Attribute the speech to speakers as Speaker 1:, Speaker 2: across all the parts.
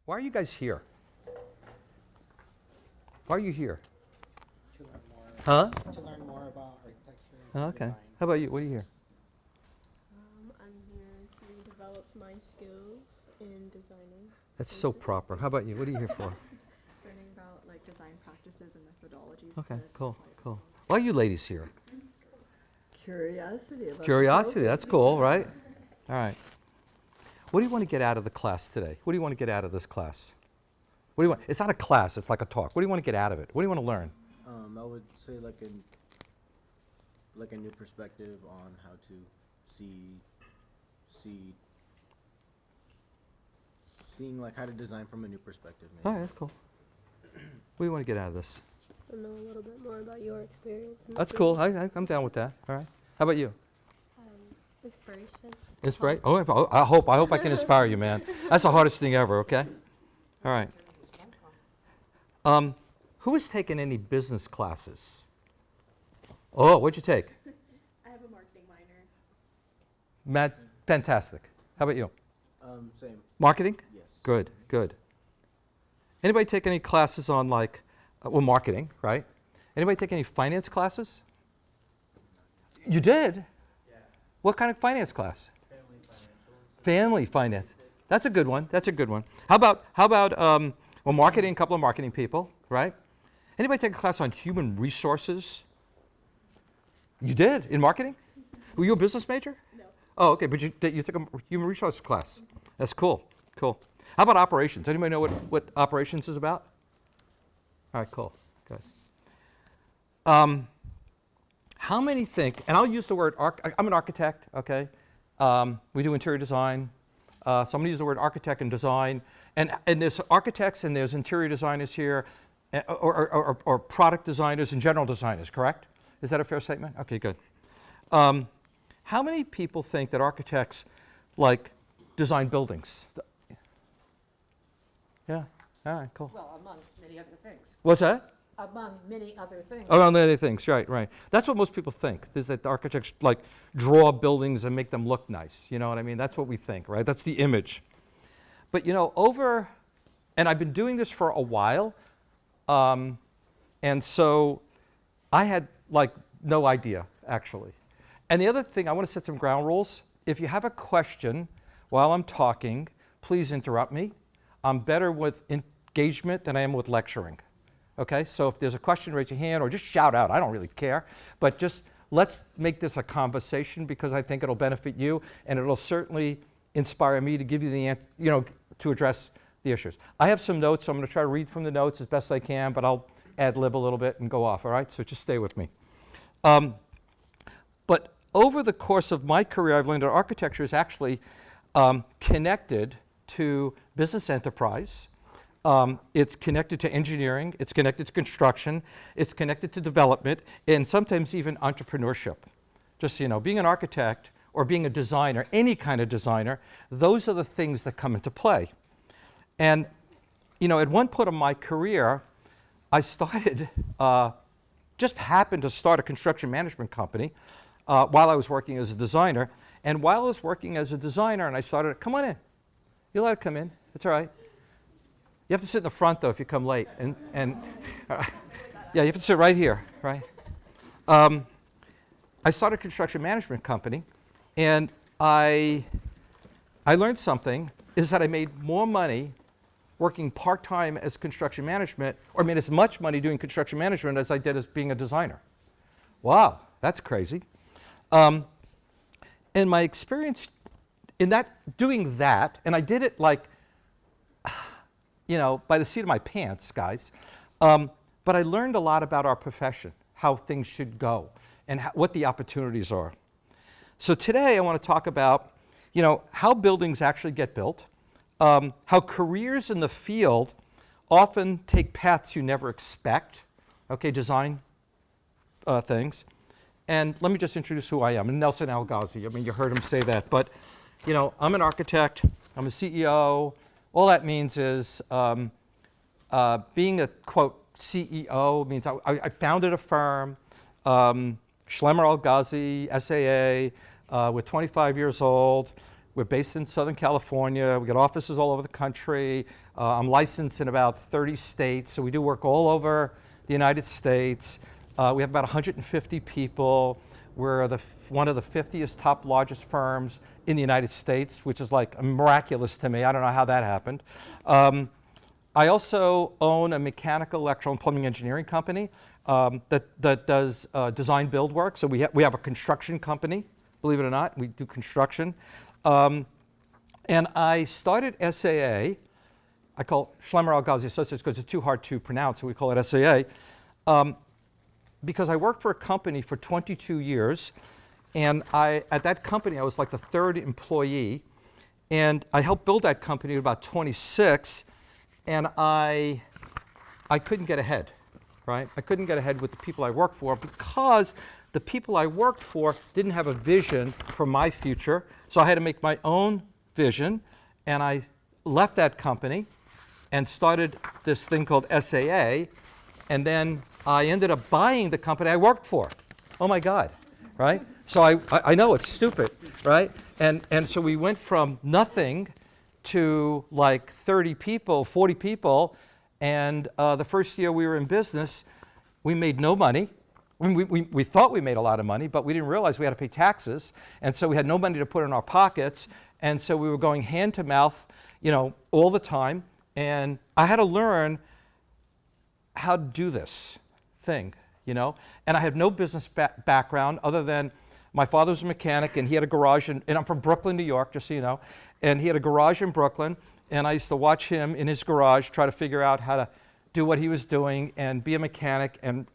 Speaker 1: Why are you guys here? Why are you here?
Speaker 2: To learn more.
Speaker 1: Huh?
Speaker 2: To learn more about architecture.
Speaker 1: Oh,
Speaker 2: And
Speaker 1: okay.
Speaker 2: design.
Speaker 1: How about you? What are you here?
Speaker 3: I'm here to develop my skills in designing.
Speaker 1: That's so
Speaker 3: spaces.
Speaker 1: proper. How about you? What are you here for?
Speaker 4: Learning about like design practices and methodologies.
Speaker 1: Okay,
Speaker 4: to
Speaker 1: cool,
Speaker 4: apply
Speaker 1: cool. Why are you ladies here?
Speaker 5: Curiosity. About
Speaker 1: Curiosity,
Speaker 5: the
Speaker 1: that's cool, right? All right. What do you want to get out of the class today? What do you want to get out of this class? What do you want? It's not a class, it's like a talk. What do you want to get out of it? What do you want to learn?
Speaker 6: I would say like a new perspective on how to seeing like how to design from a new perspective.
Speaker 1: All
Speaker 6: Maybe.
Speaker 1: right, that's cool. What do you want to get out of this?
Speaker 3: To know a little bit more about your experience. in the
Speaker 1: That's cool.
Speaker 3: field.
Speaker 1: I'm down with that. All right. How about you?
Speaker 3: Inspiration.
Speaker 1: Inspire? Oh, I hope I can inspire you, man. That's the hardest thing ever. Okay. All right. Who has taken any business classes? Oh, what'd you take?
Speaker 4: I have a marketing minor.
Speaker 1: Matt, fantastic. How about you?
Speaker 6: Same.
Speaker 1: Marketing?
Speaker 6: Yes.
Speaker 1: Good, good. Anybody take any classes on like, marketing, right? Anybody take any finance classes? You did?
Speaker 2: Yeah.
Speaker 1: What kind of finance class?
Speaker 2: Family financials.
Speaker 1: Family finance. That's a good one. That's a good one. How about marketing, a couple of marketing people, right? Anybody take a class on human resources? You did, in marketing? Were you a business major?
Speaker 4: No.
Speaker 1: Oh, okay, but you took a human resources class. That's cool, cool. How about operations? Anybody know what operations is about? All right, cool, good. How many think, and I'll use the word, I'm an architect, okay? We do interior design. So I'm going to use the word architect and design. And there's architects and there's interior designers here, or product designers and general designers, correct? Is that a fair statement? Okay, good. How many people think that architects like design buildings? Yeah, all right, cool.
Speaker 5: Well, among many other things.
Speaker 1: What's that?
Speaker 5: Among many other things.
Speaker 1: Around the other things, right, right. That's what most people think, is that the architects like draw buildings and make them look nice. You know what I mean? That's what we think, right? That's the image. But you know, and I've been doing this for a while, and so I had like no idea, actually. And the other thing, I want to set some ground rules. If you have a question while I'm talking, please interrupt me. I'm better with engagement than I am with lecturing. Okay, so if there's a question, raise your hand or just shout out. I don't really care. But just let's make this a conversation because I think it'll benefit you and it'll certainly inspire me to give you the answer, you know, to address the issues. I have some notes, so I'm going to try to read from the notes as best I can, but I'll ad-lib a little bit and go off, all right? So just stay with me. But over the course of my career, I've learned that architecture is actually connected to business enterprise. It's connected to engineering, it's connected to construction, it's connected to development, and sometimes even entrepreneurship. Just so you know, being an architect or being a designer, any kind of designer, those are the things that come into play. And you know, at one point in my career, I started, just happened to start a construction management company while I was working as a designer. And while I was working as a designer, and I started, come on in. You're allowed to come in, it's all right. You have to sit in the front, though, if you come late. And yeah, you have to sit right here, right? I started a construction management company, and I learned something, is that I made more money working part-time as construction management, or made as much money doing construction management as I did as being a designer. Wow, that's crazy. And my experience in doing that, and I did it like, you know, by the seat of my pants, guys. But I learned a lot about our profession, how things should go, and what the opportunities are. So today I want to talk about, you know, how buildings actually get built, how careers in the field often take paths you never expect, okay, design things. And let me just introduce who I am. I'm Nelson Algaze. I mean, you heard him say that. But, you know, I'm an architect. I'm a CEO. All that means is being a, quote, CEO means I founded a firm, Shlemmer Algaze, SAA, we're 25 years old. We're based in Southern California. We got offices all over the country. I'm licensed in about 30 states, so we do work all over the United States. We have about 150 people. We're one of the 50th top largest firms in the United States, which is like miraculous to me. I don't know how that happened. I also own a mechanical, electrical, and plumbing engineering company that does design build work. So we have a construction company, believe it or not. We do construction. And I started SAA. I call it Shlemmer Algaze Associates because it's too hard to pronounce, so we call it SAA. Because I worked for a company for 22 years, and at that company I was like the third employee, and I helped build that company at about 26, and I couldn't get ahead, right? I couldn't get ahead with the people I worked for because the people I worked for didn't have a vision for my future, so I had to make my own vision, and I left that company and started this thing called SAA, and then I ended up buying the company I worked for. Oh my God, right? So I know it's stupid, right? And so we went from nothing to like 30 people, 40 people, and the first year we were in business, we made no money. We thought we made a lot of money, but we didn't realize we had to pay taxes, and so we had no money to put in our pockets, and so we were going hand to mouth, all the time, and I had to learn how to do this thing, and I have no business background other than my father was a mechanic, and he had a garage, and I'm from Brooklyn, New York, just so you know, and he had a garage in Brooklyn, and I used to watch him in his garage try to figure out how to do what he was doing and be a mechanic and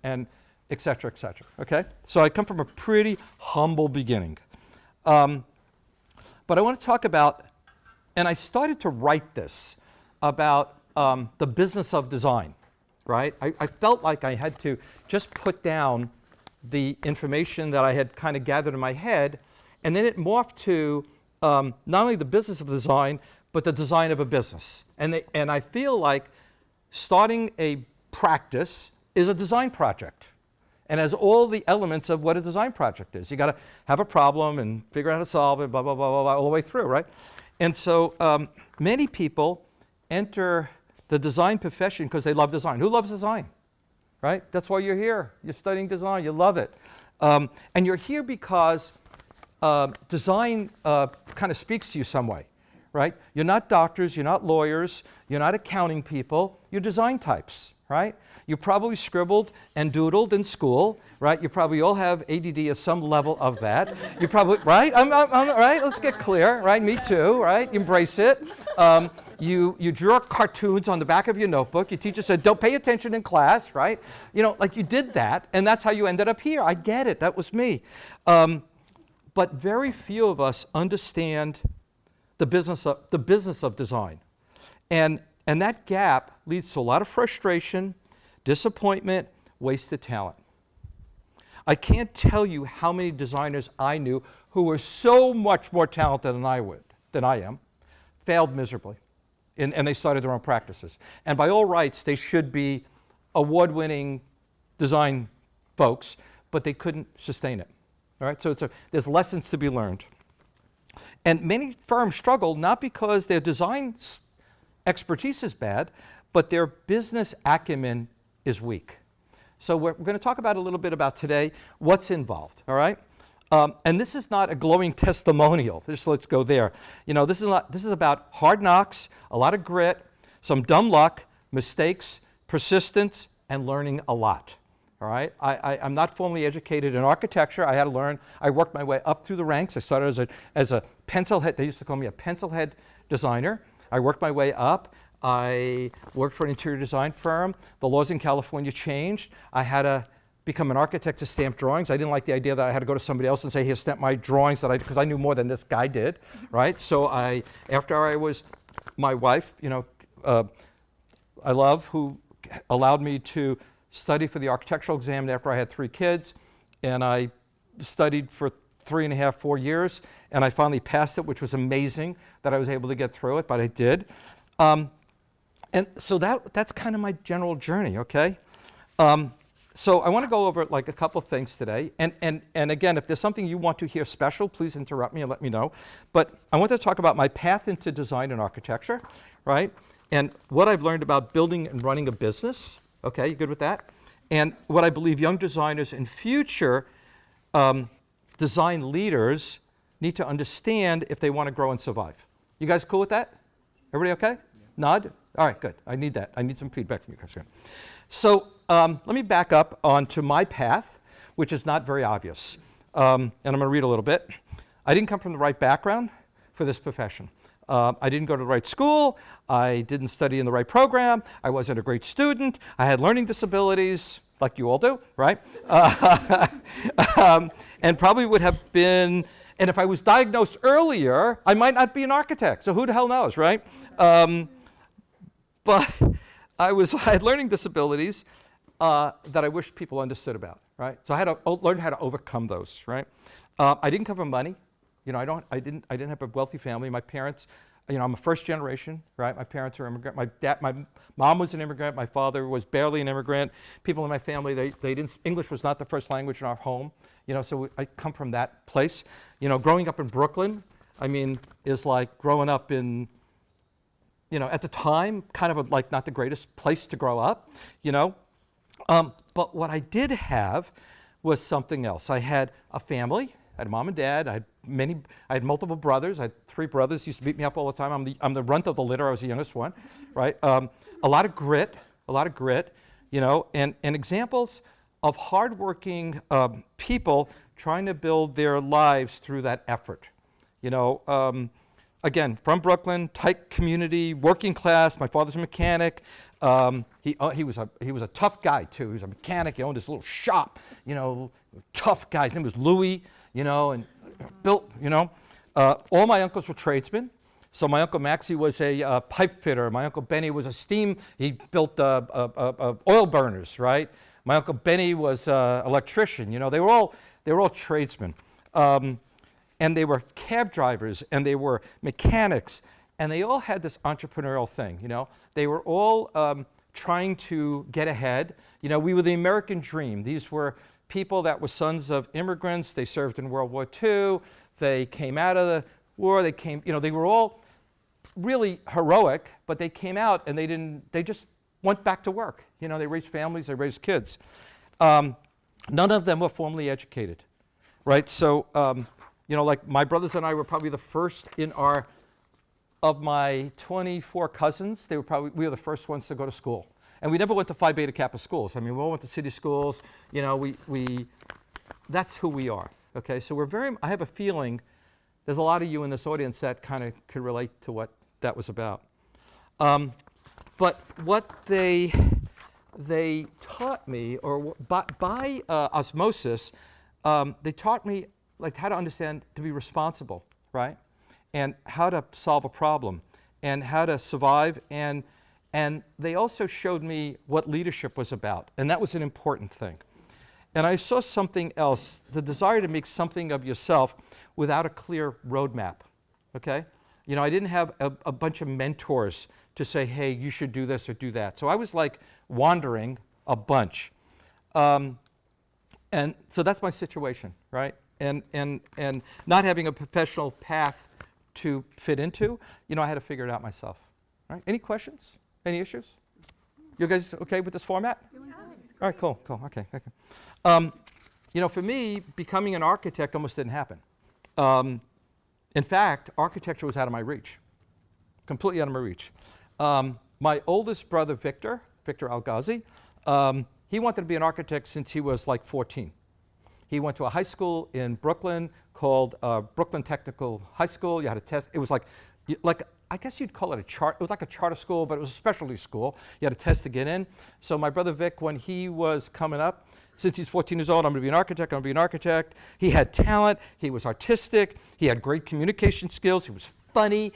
Speaker 1: et cetera, okay? So I come from a pretty humble beginning. But I want to talk about, and I started to write this, about the business of design, right? I felt like I had to just put down the information that I had kind of gathered in my head, and then it morphed to not only the business of design, but the design of a business. And I feel like starting a practice is a design project, and has all the elements of what a design project is. You got to have a problem and figure out how to solve it, blah, blah, blah, blah, blah, all the way through, right? And so many people enter the design profession because they love design. Who loves design, right? That's why you're here. You're studying design. You love it. And you're here because design kind of speaks to you some way, right? You're not doctors. You're not lawyers. You're not accounting people. You're design types, right? You probably scribbled and doodled in school, right? You probably all have ADD at some level of that. You probably, right? I'm right? Let's get clear, right? Me too, right? Embrace it. You drew cartoons on the back of your notebook. Your teacher said, don't pay attention in class, right? Like you did that, and that's how you ended up here. I get it. That was me. But very few of us understand the business of design. And that gap leads to a lot of frustration, disappointment, wasted talent. I can't tell you how many designers I knew who were so much more talented than I am, failed miserably, and they started their own practices. And by all rights, they should be award-winning design folks, but they couldn't sustain it. All right, so there's lessons to be learned. And many firms struggle not because their design expertise is bad, but their business acumen is weak. So we're going to talk about a little bit about today what's involved, all right? And this is not a glowing testimonial. Just let's go there. This is about hard knocks, a lot of grit, some dumb luck, mistakes, persistence, and learning a lot. All right? I'm not formally educated in architecture. I had to learn. I worked my way up through the ranks. I started as a pencil head. They used to call me a pencil head designer. I worked my way up. I worked for an interior design firm. The laws in California changed. I had to become an architect to stamp drawings. I didn't like the idea that I had to go to somebody else and say, here, stamp my drawings, because I knew more than this guy did, right? So after I was, my wife, I love, who allowed me to study for the architectural exam after I had 3 kids, and I studied for 3.5, 4 years, and I finally passed it, which was amazing that I was able to get through it, but I did. And so that's kind of my general journey, okay? So I want to go over like a couple of things today. And again, if there's something you want to hear special, please interrupt me and let me know. But I want to talk about my path into design and architecture, right? And what I've learned about building and running a business. Okay, you good with that? And what I believe young designers and future design leaders need to understand if they want to grow and survive. You guys cool with that? Everybody okay? Nod? All right, good. I need that. I need some feedback from you guys. So let me back up onto my path, which is not very obvious. And I'm going to read a little bit. I didn't come from the right background for this profession. I didn't go to the right school. I didn't study in the right program. I wasn't a great student. I had learning disabilities, like you all do, right? And probably would have been, and if I was diagnosed earlier, I might not be an architect. So who the hell knows, right? But I had learning disabilities that I wish people understood about, right? So I had to learn how to overcome those, right? I didn't come from money. You know, I didn't have a wealthy family. My parents, you know, I'm a first generation, right? My parents are immigrant. My mom was an immigrant. My father was barely an immigrant. People in my family, they didn't. English was not the first language in our home. You know, so I come from that place. You know, growing up in Brooklyn, I mean, is like growing up in, you know, at the time, kind of like not the greatest place to grow up. You know, but what I did have was something else. I had a family. I had a mom and dad. I had multiple brothers. I had 3 brothers. Used to beat me up all the time. I'm the runt of the litter. I was the youngest one, right? A lot of grit, you know, and examples of hardworking people trying to build their lives through that effort. You know, again, from Brooklyn, tight community, working class. My father's a mechanic. He was a tough guy too. He was a mechanic. He owned his little shop. You know, tough guy. His name was Louis. You know, and built. You know, all my uncles were tradesmen. So my uncle Maxie was a pipe fitter. My uncle Benny was a steam. He built oil burners, right? My uncle Benny was an electrician. You know, they were all tradesmen, and they were cab drivers, and they were mechanics, and they all had this entrepreneurial thing. You know, they were all trying to get ahead. You know, we were the American dream. These were people that were sons of immigrants. They served in World War II. They came out of the war. They were all really heroic, but they came out and they just went back to work. You know, they raised families, they raised kids. None of them were formally educated, right? So, you know, like my brothers and I were probably the first of my 24 cousins, we were the first ones to go to school. And we never went to Phi Beta Kappa schools. I mean, we all went to city schools. You know, that's who we are, okay? So I have a feeling there's a lot of you in this audience that kind of could relate to what that was about. But what they taught me, or by osmosis, they taught me like how to understand, to be responsible, right? And how to solve a problem, and how to survive, and they also showed me what leadership was about, and that was an important thing. And I saw something else, the desire to make something of yourself without a clear roadmap, okay? You know, I didn't have a bunch of mentors to say, hey, you should do this or do that. So I was like wandering a bunch. And so that's my situation, right? And not having a professional path to fit into, you know, I had to figure it out myself. Right? Any questions? Any issues? You guys okay with this format?
Speaker 4: Doing good.
Speaker 1: All right, cool, okay. You know, for me, becoming an architect almost didn't happen. In fact, architecture was out of my reach, completely out of my reach. My oldest brother, Victor Algaze, he wanted to be an architect since he was like 14. He went to a high school in Brooklyn called Brooklyn Technical High School. You had a test. It was like I guess you'd call it a chart. It was like a charter school, but it was a specialty school. You had a test to get in. So my brother Vic, when he was coming up, since he's 14 years old, I'm going to be an architect. He had talent. He was artistic. He had great communication skills. He was funny.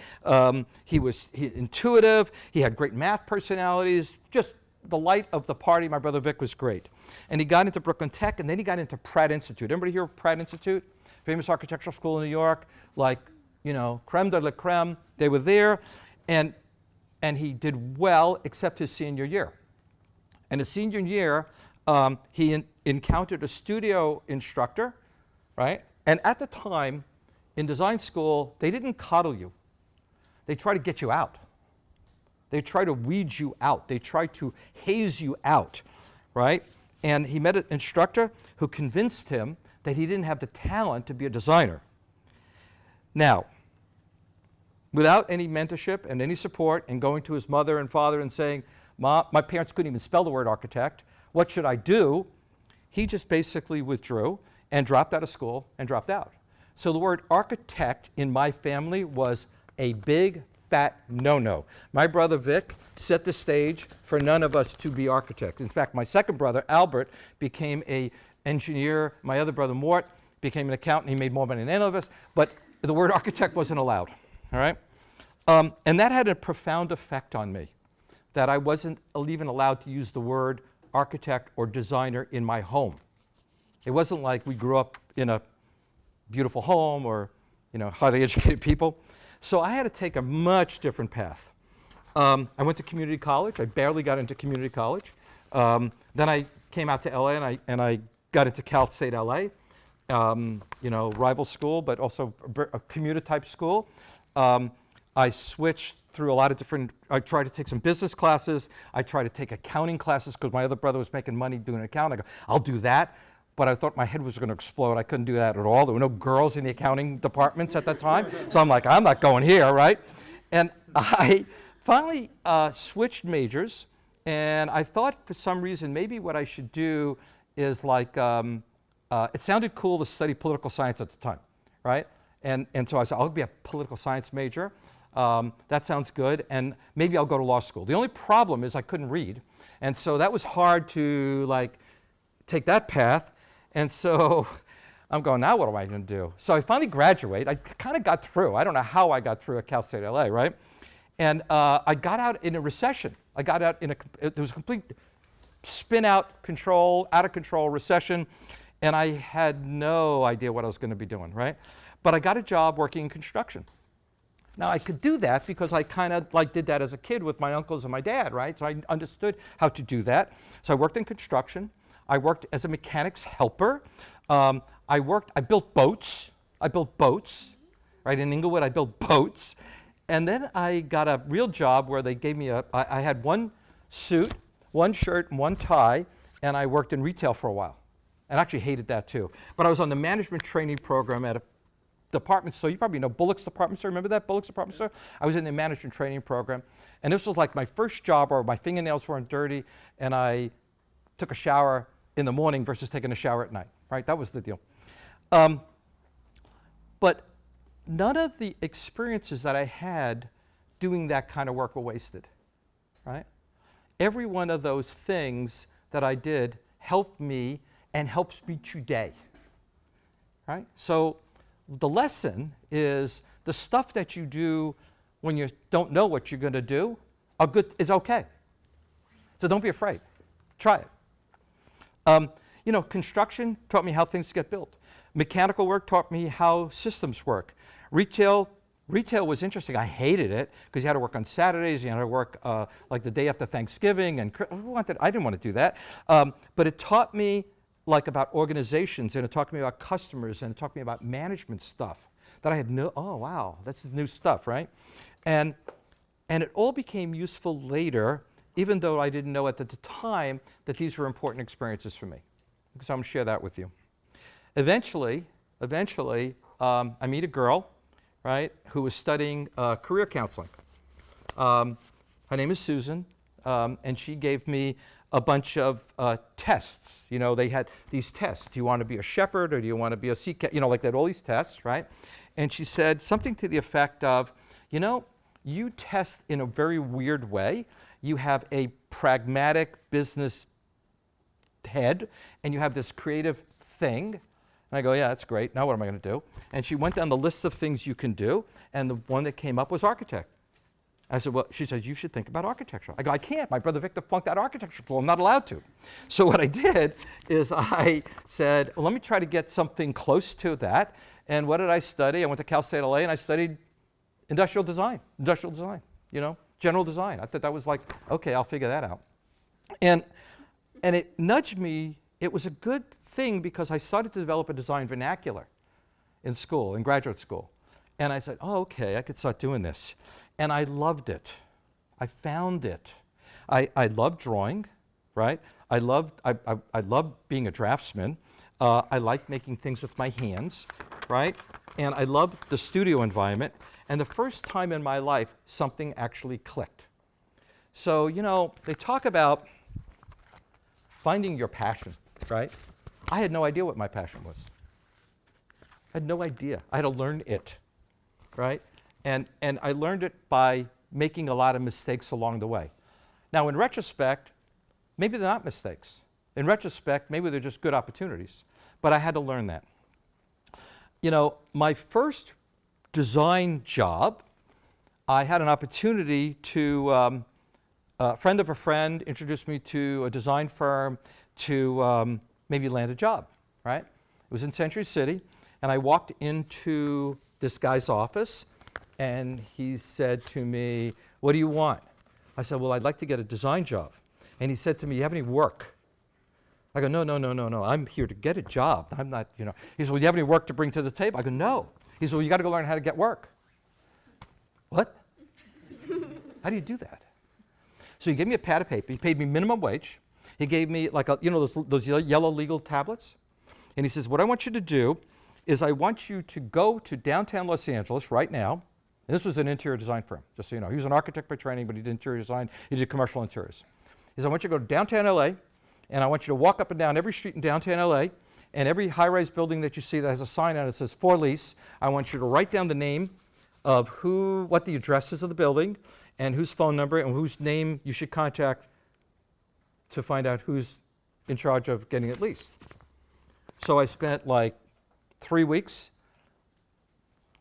Speaker 1: He was intuitive. He had great math personalities. Just the light of the party. My brother Vic was great. And he got into Brooklyn Tech, and then he got into Pratt Institute. Everybody hear of Pratt Institute? Famous architectural school in New York, like, you know, creme de la creme. They were there, and he did well except his senior year. And his senior year, he encountered a studio instructor, right? And at the time, in design school, they didn't coddle you. They try to get you out. They try to weed you out. They try to haze you out, right? And he met an instructor who convinced him that he didn't have the talent to be a designer. Now, without any mentorship and any support, and going to his mother and father and saying, "Mom, my parents couldn't even spell the word architect. What should I do?" He just basically withdrew and dropped out of school and dropped out. So the word architect in my family was a big, fat no-no. My brother Vic set the stage for none of us to be architects. In fact, my second brother, Albert, became an engineer. My other brother, Mort, became an accountant. He made more money than any of us, but the word architect wasn't allowed, all right? And that had a profound effect on me, that I wasn't even allowed to use the word architect or designer in my home. It wasn't like we grew up in a beautiful home or, highly educated people. So I had to take a much different path. I went to community college. I barely got into community college. Then I came out to LA and I got into Cal State LA, rival school, but also a commuter type school. I switched through a lot of different, I tried to take some business classes. I tried to take accounting classes because my other brother was making money doing accounting. I go, I'll do that. But I thought my head was going to explode. I couldn't do that at all. There were no girls in the accounting departments at that time. So I'm like, I'm not going here, right? And I finally switched majors. And I thought for some reason maybe what I should do is like, it sounded cool to study political science at the time, right? And so I said, I'll be a political science major. That sounds good. And maybe I'll go to law school. The only problem is I couldn't read. And so that was hard to take that path. And so I'm going, now what am I going to do? So I finally graduate. I kind of got through. I don't know how I got through at Cal State LA, right? And I got out in a recession. I got out there was a complete spin out of control recession. And I had no idea what I was going to be doing, right? But I got a job working in construction. Now I could do that because I kind of did that as a kid with my uncles and my dad, right? So I understood how to do that. So I worked in construction. I worked as a mechanic's helper. I built boats. Right? In Inglewood, I built boats. And then I got a real job where they gave me I had one suit, one shirt, and one tie, and I worked in retail for a while. And I actually hated that too. But I was on the management training program at a department store. You probably know Bullock's department store. Remember that, Bullock's department store? I was in the management training program. And this was like my first job where my fingernails weren't dirty, and I took a shower in the morning versus taking a shower at night, right? That was the deal. But none of the experiences that I had doing that kind of work were wasted, right? Every one of those things that I did helped me and helps me today, right? So the lesson is the stuff that you do when you don't know what you're going to do is okay. So don't be afraid. Try it. Construction taught me how things get built. Mechanical work taught me how systems work. Retail was interesting. I hated it because you had to work on Saturdays. You had to work like the day after Thanksgiving. And I didn't want to do that. But it taught me about organizations, and it taught me about customers, and it taught me about management stuff that I had oh, wow, that's new stuff, right? And it all became useful later, even though I didn't know at the time that these were important experiences for me. So I'm going to share that with you. Eventually, I meet a girl, right, who was studying career counseling. Her name is Susan, and she gave me a bunch of tests. They had these tests. Do you want to be a shepherd or do you want to be a sea cat? They had all these tests, right? And she said something to the effect of, you test in a very weird way. You have a pragmatic business head, and you have this creative thing. And I go, yeah, that's great. Now what am I going to do? And she went down the list of things you can do, and the one that came up was architect. I said, well, she says, you should think about architecture. I go, I can't. My brother Victor flunked out architecture school. I'm not allowed to. So what I did is I said, well, let me try to get something close to that. And what did I study? I went to Cal State LA, and I studied industrial design, general design. I thought that was okay, I'll figure that out. And And it nudged me. It was a good thing because I started to develop a design vernacular in school, in graduate school. And I said, oh, okay, I could start doing this. And I loved it. I found it. I loved drawing, right? I loved being a draftsman. I liked making things with my hands, right? And I loved the studio environment. And the first time in my life, something actually clicked. So, you know, they talk about finding your passion, right? I had no idea what my passion was. I had no idea. I had to learn it, right? And I learned it by making a lot of mistakes along the way. Now, in retrospect, maybe they're not mistakes. In retrospect, maybe they're just good opportunities. But I had to learn that. You know, my first design job, I had an opportunity to, a friend of a friend introduced me to a design firm to maybe land a job, right? It was in Century City, and I walked into this guy's office, and he said to me, what do you want? I said, well, I'd like to get a design job. And he said to me, you have any work? I go, no, I'm here to get a job. I'm not, you know. He said, well, do you have any work to bring to the table? I go, no. He said, well, you got to go learn how to get work. What? How do you do that? So he gave me a pad of paper. He paid me minimum wage. He gave me like a, you know, those yellow legal tablets. And he says, what I want you to do is I want you to go to downtown Los Angeles right now. And this was an interior design firm, just so you know. He was an architect by training, but he did interior design. He did commercial interiors. He said, I want you to go to downtown LA, and I want you to walk up and down every street in downtown LA, and every high-rise building that you see that has a sign on it that says for lease, I want you to write down the name of what the address is of the building, and whose phone number, and whose name you should contact to find out who's in charge of getting it leased. So I spent like 3 weeks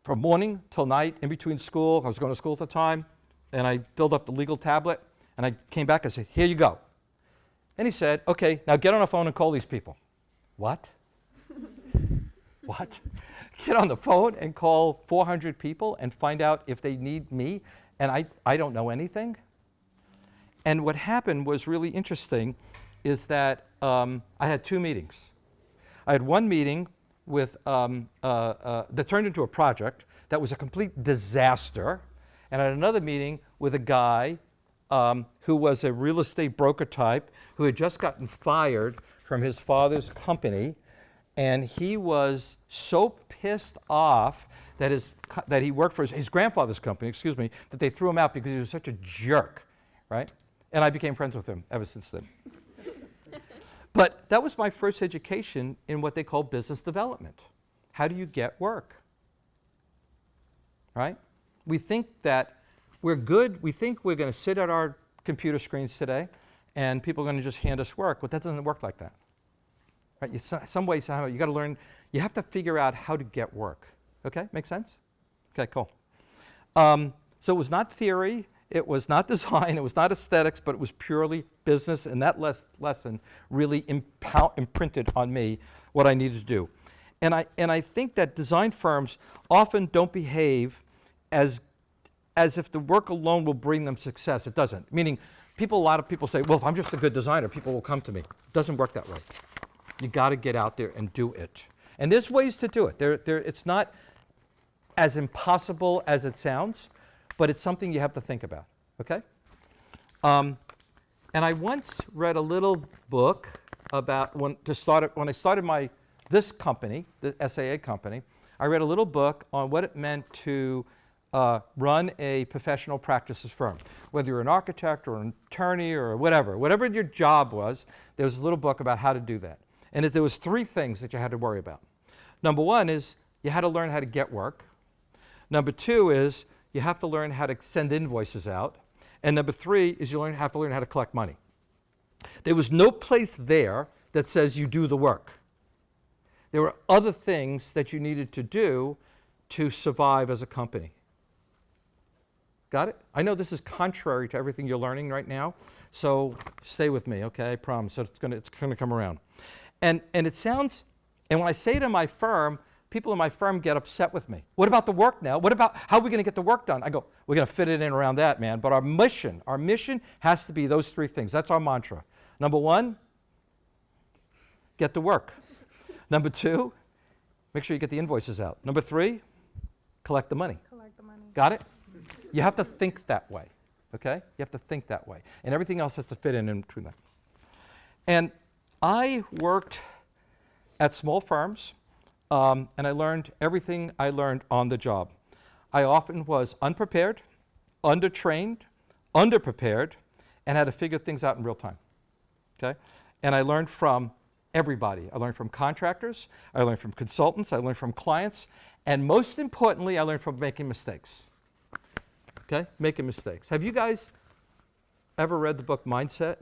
Speaker 1: from morning till night in between school. I was going to school at the time, and I filled up the legal tablet, and I came back and said, here you go. And he said, okay, now get on the phone and call these people. What? What? Get on the phone and call 400 people and find out if they need me, and I don't know anything? And what happened was really interesting is that I had 2 meetings. I had one meeting with, that turned into a project that was a complete disaster, and I had another meeting with a guy who was a real estate broker type who had just gotten fired from his father's company, and he was so pissed off that he worked for his grandfather's company, excuse me, that they threw him out because he was such a jerk, right? And I became friends with him ever since then. But that was my first education in what they call business development. How do you get work? Right? We think that we're good. We think we're going to sit at our computer screens today and people are going to just hand us work, but that doesn't work like that. Right? Some way, somehow, you got to learn, you have to figure out how to get work. Okay? Make sense? Okay, cool. So it was not theory. It was not design, it was not aesthetics, but it was purely business, and that lesson really imprinted on me what I needed to do. And I think that design firms often don't behave as if the work alone will bring them success. It doesn't. Meaning, a lot of people say, well, if I'm just a good designer, people will come to me. It doesn't work that way. You got to get out there and do it. And there's ways to do it. It's not as impossible as it sounds, but it's something you have to think about, okay? And I once read a little book about when I started this company, the SAA company. I read a little book on what it meant to run a professional practices firm. Whether you're an architect or an attorney or whatever your job was, there was a little book about how to do that. And there was 3 things that you had to worry about. Number 1 is you had to learn how to get work. Number 2 is you have to learn how to send invoices out. And number 3 is you have to learn how to collect money. There was no place there that says you do the work. There were other things that you needed to do to survive as a company. Got it? I know this is contrary to everything you're learning right now, so stay with me, okay? I promise. So it's gonna come around. And it sounds, and when I say it in my firm, people in my firm get upset with me. What about the work now? What about how are we going to get the work done? I go, we're going to fit it in around that, man. But our mission has to be those 3 things. That's our mantra. Number 1, get to work. Number 2, make sure you get the invoices out. Number 3, collect the money.
Speaker 3: Collect the money.
Speaker 1: Got it? You have to think that way, okay? You have to think that way. And everything else has to fit in between that. And I worked at small firms, and I learned everything I learned on the job. I often was unprepared, undertrained, underprepared, and had to figure things out in real time, okay? And I learned from everybody. I learned from contractors, I learned from consultants, I learned from clients, and most importantly, I learned from making mistakes, okay? Making mistakes. Have you guys ever read the book Mindset?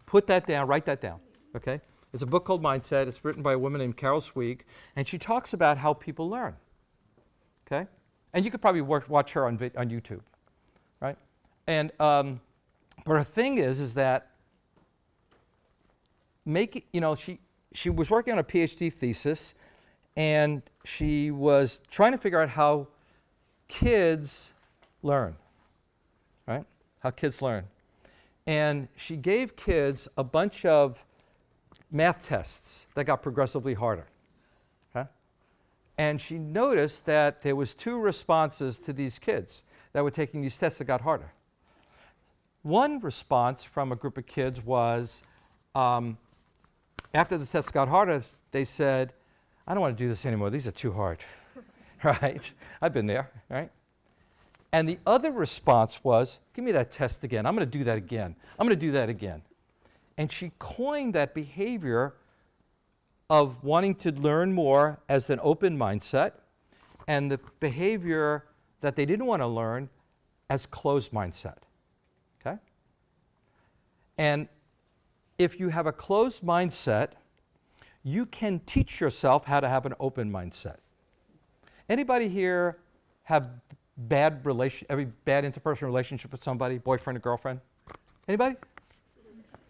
Speaker 1: Put that down, write that down, okay? It's a book called Mindset. It's written by a woman named Carol Sweig, and she talks about how people learn, okay? And you could probably watch her on YouTube, right? And but her thing is that she was working on a PhD thesis, and she was trying to figure out how kids learn, right? How kids learn. And she gave kids a bunch of math tests that got progressively harder, okay? And she noticed that there was 2 responses to these kids that were taking these tests that got harder. One response from a group of kids was, after the tests got harder, they said, I don't want to do this anymore. These are too hard, right? I've been there, right? And the other response was, give me that test again. I'm going to do that again. I'm going to do that again. And she coined that behavior of wanting to learn more as an open mindset, and the behavior that they didn't want to learn as closed mindset, okay? And if you have a closed mindset, you can teach yourself how to have an open mindset. Anybody here have every bad interpersonal relationship with somebody, boyfriend or girlfriend? Anybody?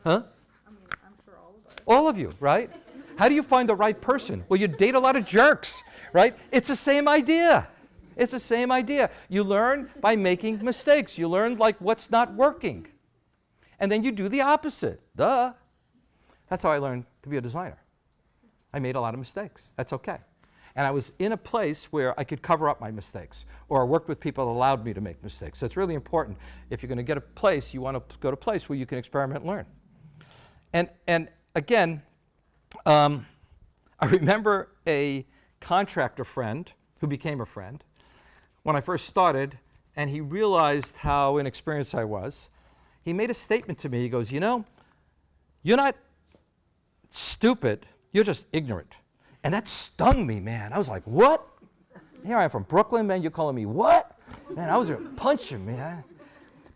Speaker 1: Huh?
Speaker 4: I mean, I'm sure all of us.
Speaker 1: All of you, right? How do you find the right person? Well, you date a lot of jerks, right? It's the same idea. It's the same idea. You learn by making mistakes. You learn like what's not working. And then you do the opposite. Duh. That's how I learned to be a designer. I made a lot of mistakes. That's okay. And I was in a place where I could cover up my mistakes, or I worked with people that allowed me to make mistakes. So it's really important. If you're going to get a place, you want to go to a place where you can experiment and learn. And again, I remember a contractor friend who became a friend when I first started, and he realized how inexperienced I was. He made a statement to me. He goes, you know, you're not stupid, you're just ignorant. And that stung me, man. I was like, what? Here I am from Brooklyn, man, you're calling me what? Man, I was going to punch him, man.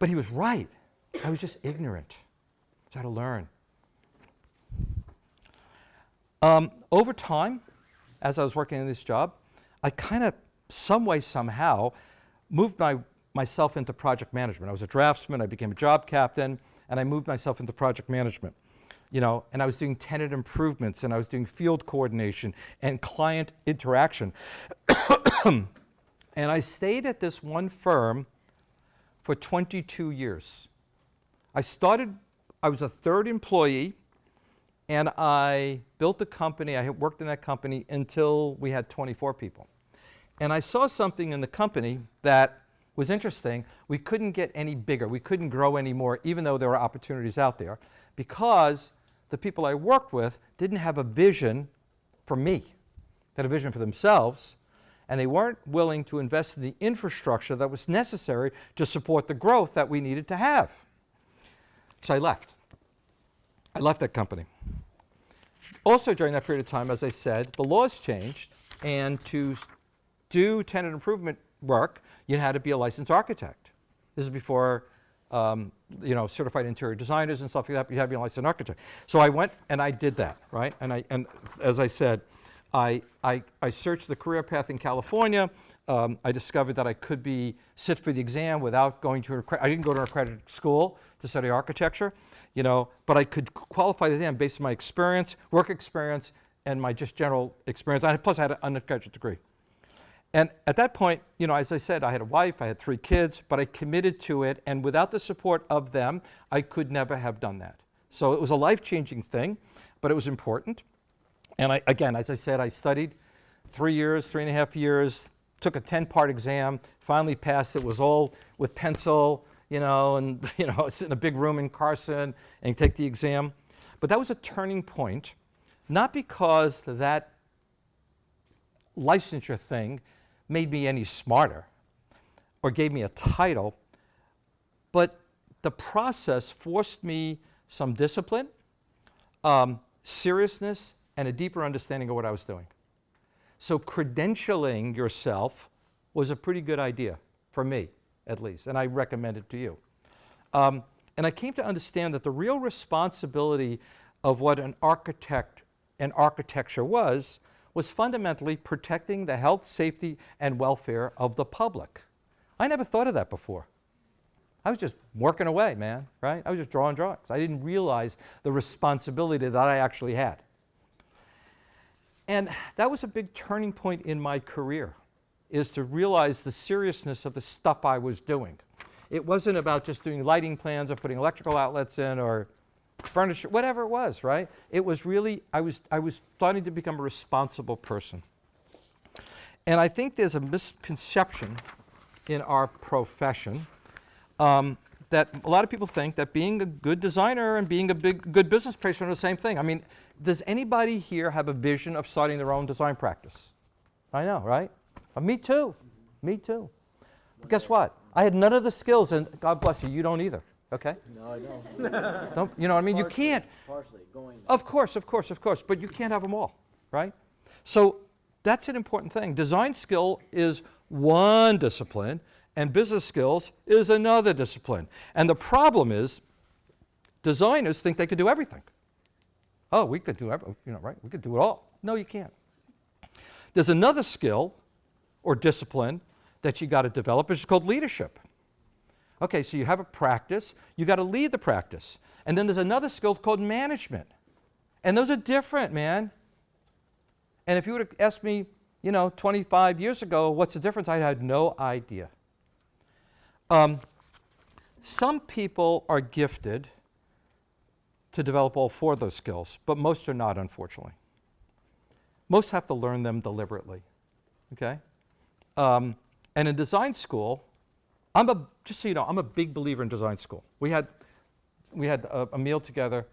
Speaker 1: But he was right. I was just ignorant. So I had to learn. Over time, as I was working in this job, I kind of, some way, somehow, moved myself into project management. I was a draftsman, I became a job captain, and I moved myself into project management. You know, and I was doing tenant improvements, and I was doing field coordination and client interaction. And I stayed at this one firm for 22 years. I was a 3rd employee, and I built a company. I had worked in that company until we had 24 people. And I saw something in the company that was interesting. We couldn't get any bigger. We couldn't grow anymore, even though there were opportunities out there, because the people I worked with didn't have a vision for me. They had a vision for themselves, and they weren't willing to invest in the infrastructure that was necessary to support the growth that we needed to have. So I left. I left that company. Also during that period of time, as I said, the laws changed, and to do tenant improvement work, you had to be a licensed architect. This is before certified interior designers and stuff like that, but you have to be a licensed architect. So I went and I did that, right? And as I said, I searched the career path in California. I discovered that I could sit for the exam without going to I didn't go to an accredited school to study architecture, but I could qualify the exam based on my experience, work experience, and my just general experience. Plus I had an undergraduate degree. And at that point, as I said, I had a wife, I had 3 kids, but I committed to it, and without the support of them, I could never have done that. So it was a life-changing thing, but it was important. And again, as I said, I studied 3 years, 3.5 years, took a 10-part exam, finally passed. It was all with pencil, and sit in a big room in Carson and take the exam. But that was a turning point, not because that licensure thing made me any smarter or gave me a title, but the process forced me some discipline, seriousness, and a deeper understanding of what I was doing. So credentialing yourself was a pretty good idea, for me at least, and I recommend it to you. And I came to understand that the real responsibility of what an architect and architecture was fundamentally protecting the health, safety, and welfare of the public. I never thought of that before. I was just working away, man, right? I was just drawing drawings. I didn't realize the responsibility that I actually had. And that was a big turning point in my career, is to realize the seriousness of the stuff I was doing. It wasn't about just doing lighting plans or putting electrical outlets in or furniture, whatever it was, right? It was really, I was starting to become a responsible person. And I think there's a misconception in our profession that a lot of people think that being a good designer and being a good business person are the same thing. I mean, does anybody here have a vision of starting their own design practice? I know, right? Me too. Me too. But guess what? I had none of the skills, and God bless you, you don't either. Okay?
Speaker 6: No, I don't.
Speaker 1: Don't, you know what I mean? You can't.
Speaker 6: Partially, going.
Speaker 1: Of course, but you can't have them all, right? So that's an important thing. Design skill is one discipline, and business skills is another discipline. And the problem is, designers think they can do everything. Oh, we could do everything, right? We could do it all. No, you can't. There's another skill or discipline that you got to develop, which is called leadership. Okay, so you have a practice, you got to lead the practice. And then there's another skill called management. And those are different, man. And if you would have asked me, 25 years ago, what's the difference? I had no idea. Some people are gifted to develop all four of those skills, but most are not, unfortunately. Most have to learn them deliberately, okay? And in design school, just so you know, I'm a big believer in design school. We had a meal together.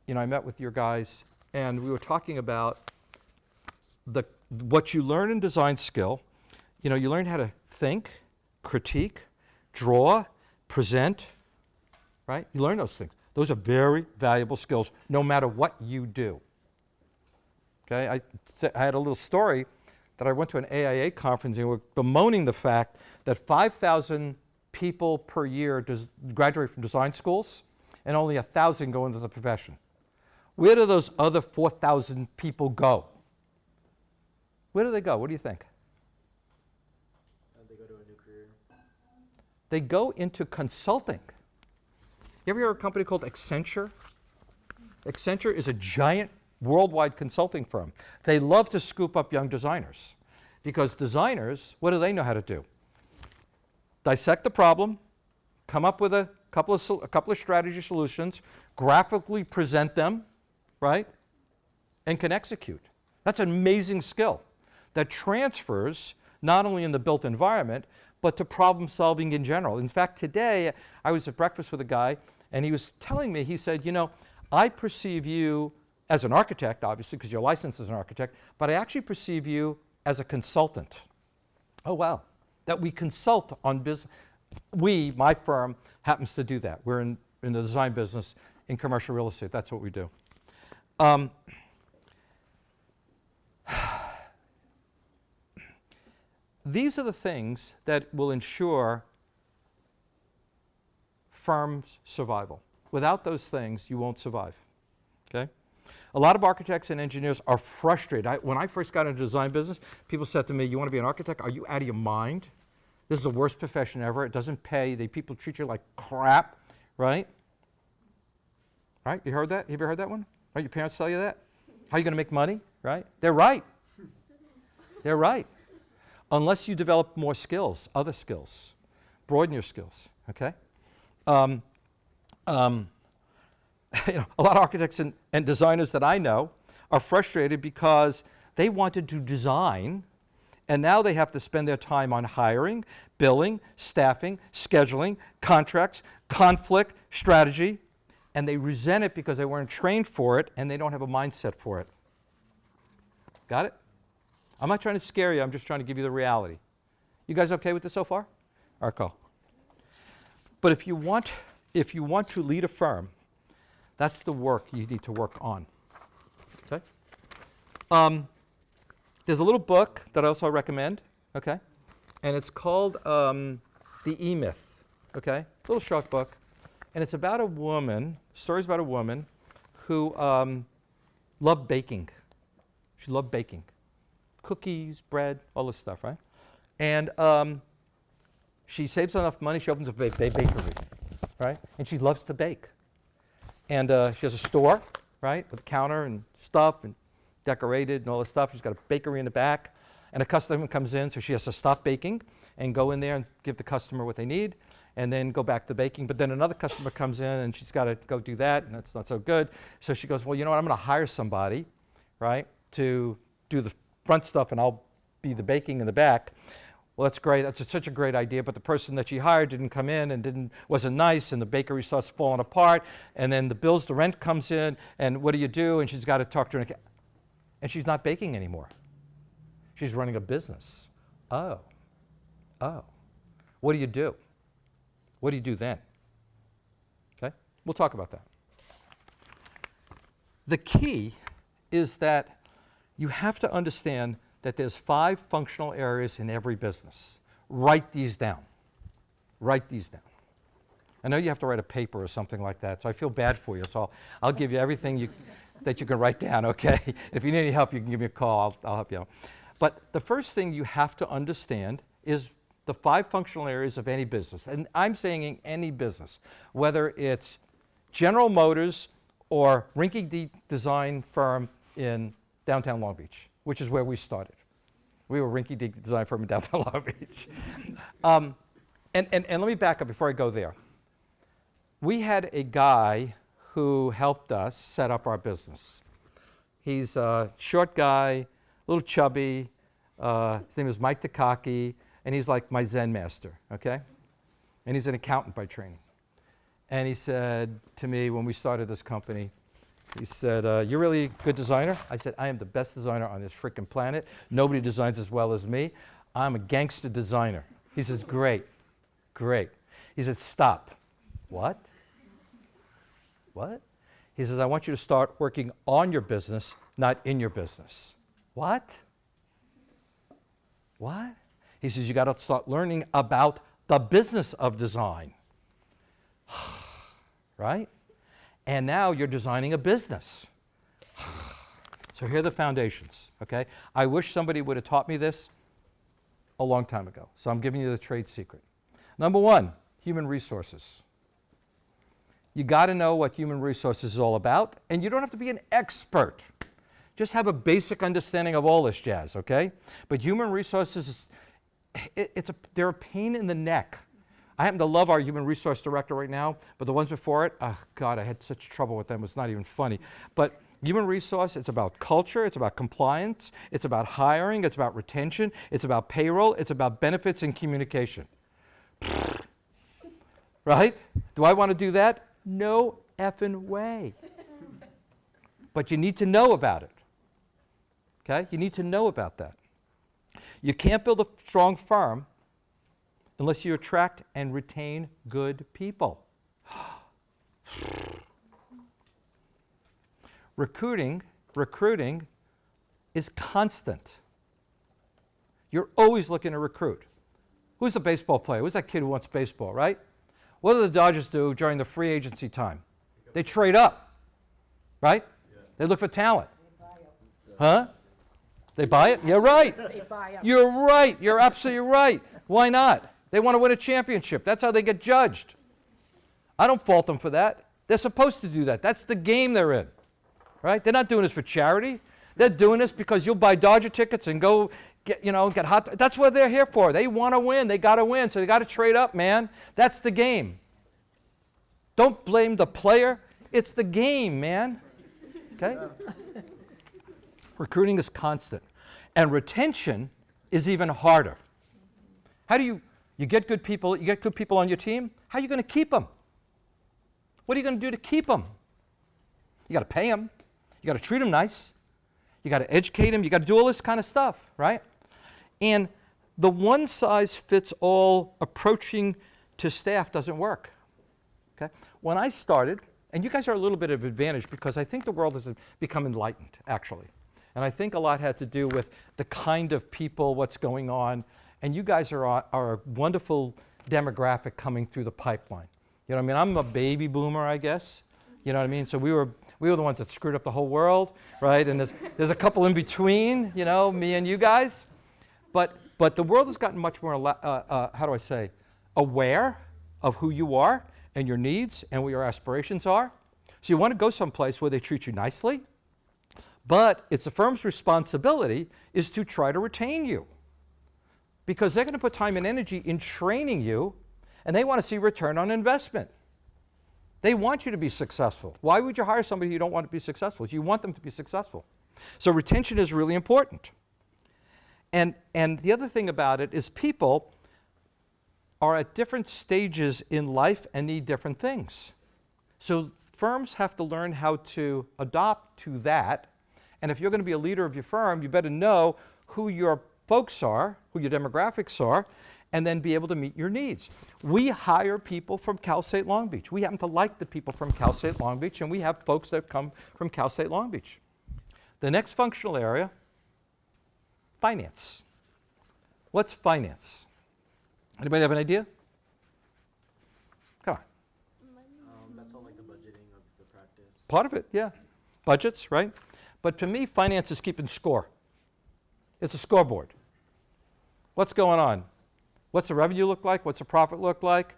Speaker 1: I met with your guys, and we were talking about what you learn in design skill. You learn how to think, critique, draw, present, right? You learn those things. Those are very valuable skills, no matter what you do. Okay, I had a little story that I went to an AIA conference and we were bemoaning the fact that 5,000 people per year graduate from design schools and only 1,000 go into the profession. Where do those other 4,000 people go? Where do they go? What do you think?
Speaker 6: They go to a new career.
Speaker 1: They go into consulting. You ever hear of a company called Accenture? Accenture is a giant worldwide consulting firm. They love to scoop up young designers because designers, what do they know how to do? Dissect the problem, come up with a couple of strategy solutions, graphically present them, right? And can execute. That's an amazing skill that transfers not only in the built environment, but to problem solving in general. In fact, today I was at breakfast with a guy and he was telling me, he said, I perceive you as an architect, obviously, because you're licensed as an architect, but I actually perceive you as a consultant. Oh, wow. That we consult on business. My firm, happens to do that. We're in the design business in commercial real estate. That's what we do. These are the things that will ensure firms' survival. Without those things, you won't survive, okay? A lot of architects and engineers are frustrated. When I first got into the design business, people said to me, you want to be an architect? Are you out of your mind? This is the worst profession ever. It doesn't pay. People treat you like crap, right? Right? You heard that? Have you ever heard that one? Right? Your parents tell you that? How are you going to make money? Right? They're right. They're right. Unless you develop more skills, other skills. Broaden your skills, okay? a lot of architects and designers that I know are frustrated because they wanted to design, and now they have to spend their time on hiring, billing, staffing, scheduling, contracts, conflict, strategy, and they resent it because they weren't trained for it and they don't have a mindset for it. Got it? I'm not trying to scare you, I'm just trying to give you the reality. You guys okay with this so far? All right, cool. But if you want to lead a firm, that's the work you need to work on. Okay? There's a little book that I also recommend, okay? And it's called The E-Myth, okay? A little short book. And it's about a woman, stories about a woman who loved baking. She loved baking. Cookies, bread, all this stuff, right? And she saves enough money, she opens a bakery, right? And she loves to bake. And she has a store, right, with a counter and stuff and decorated and all this stuff. She's got a bakery in the back. And a customer comes in, so she has to stop baking and go in there and give the customer what they need and then go back to baking. But then another customer comes in and she's got to go do that, and that's not so good. So she goes, well, you know what, I'm going to hire somebody, right, to do the front stuff and I'll be the baking in the back. Well, that's great. That's such a great idea. But the person that she hired didn't come in and wasn't nice, and the bakery starts falling apart. And then the rent comes in, and what do you do? And she's got to talk to her, and she's not baking anymore. She's running a business. Oh. What do you do? What do you do then? Okay, we'll talk about that. The key is that you have to understand that there's 5 functional areas in every business. Write these down. Write these down. I know you have to write a paper or something like that, so I feel bad for you. So I'll give you everything that you can write down, okay? If you need any help, you can give me a call. I'll help you out. But the first thing you have to understand is the 5 functional areas of any business. And I'm saying in any business, whether it's General Motors or rinky-dink design firm in downtown Long Beach, which is where we started. We were a rinky-dink design firm in downtown Long Beach. And let me back up before I go there. We had a guy who helped us set up our business. He's a short guy, a little chubby. His name is Mike Takaki, and he's like my Zen master, okay? And he's an accountant by training. And he said to me when we started this company, he said, you're really a good designer? I said, I am the best designer on this freaking planet. Nobody designs as well as me. I'm a gangster designer. He says, great. He said, stop. What? He says, I want you to start working on your business, not in your business. What? He says, you got to start learning about the business of design. Right? And now you're designing a business. So here are the foundations, okay? I wish somebody would have taught me this a long time ago. So I'm giving you the trade secret. Number 1, human resources. You got to know what human resources is all about, and you don't have to be an expert. Just have a basic understanding of all this jazz, okay? But human resources, they're a pain in the neck. I happen to love our human resource director right now, but the ones before it, oh God, I had such trouble with them. It's not even funny. But human resource, it's about culture, it's about compliance, it's about hiring, it's about retention, it's about payroll, it's about benefits and communication. Right? Do I want to do that? No effing way. But you need to know about it. Okay? You need to know about that. You can't build a strong firm unless you attract and retain good people. Recruiting is constant. You're always looking to recruit. Who's the baseball player? Who's that kid who wants baseball, right? What do the Dodgers do during the free agency time? They trade up, right? Yeah. They look for talent. Huh? They buy it? You're right.
Speaker 5: They buy up.
Speaker 1: You're right. You're absolutely right. Why not? They want to win a championship. That's how they get judged. I don't fault them for that. They're supposed to do that. That's the game they're in, right? They're not doing this for charity. They're doing this because you'll buy Dodger tickets and go get hot. That's what they're here for. They want to win. They got to win. So they got to trade up, man. That's the game. Don't blame the player. It's the game, man. Okay? Recruiting is constant. And retention is even harder. How do you get good people, you get good people on your team, how are you going to keep them? What are you going to do to keep them? You got to pay them. You got to treat them nice. You got to educate them. You got to do all this kind of stuff, right? And the one-size-fits-all approaching to staff doesn't work. Okay? When I started, and you guys are a little bit of advantage because I think the world has become enlightened, actually. And I think a lot had to do with the kind of people, what's going on. And you guys are a wonderful demographic coming through the pipeline. You know what I mean? I'm a baby boomer, I guess. You know what I mean? So we were the ones that screwed up the whole world, right? And there's a couple in between, you know, me and you guys. But the world has gotten much more, how do I say, aware of who you are and your needs and what your aspirations are. So you want to go someplace where they treat you nicely, but it's the firm's responsibility is to try to retain you because they're going to put time and energy in training you, and they want to see return on investment. They want you to be successful. Why would you hire somebody you don't want to be successful? You want them to be successful. So retention is really important. And the other thing about it is people are at different stages in life and need different things. So firms have to learn how to adopt to that. And if you're going to be a leader of your firm, you better know who your folks are, who your demographics are, and then be able to meet your needs. We hire people from Cal State Long Beach. We happen to like the people from Cal State Long Beach, and we have folks that come from Cal State Long Beach. The next functional area, finance. What's finance? Anybody have an idea? Come on.
Speaker 6: That's all like the budgeting of the practice.
Speaker 1: Part of it, yeah. Budgets, right? But for me, finance is keeping score. It's a scoreboard. What's going on? What's the revenue look like? What's the profit look like?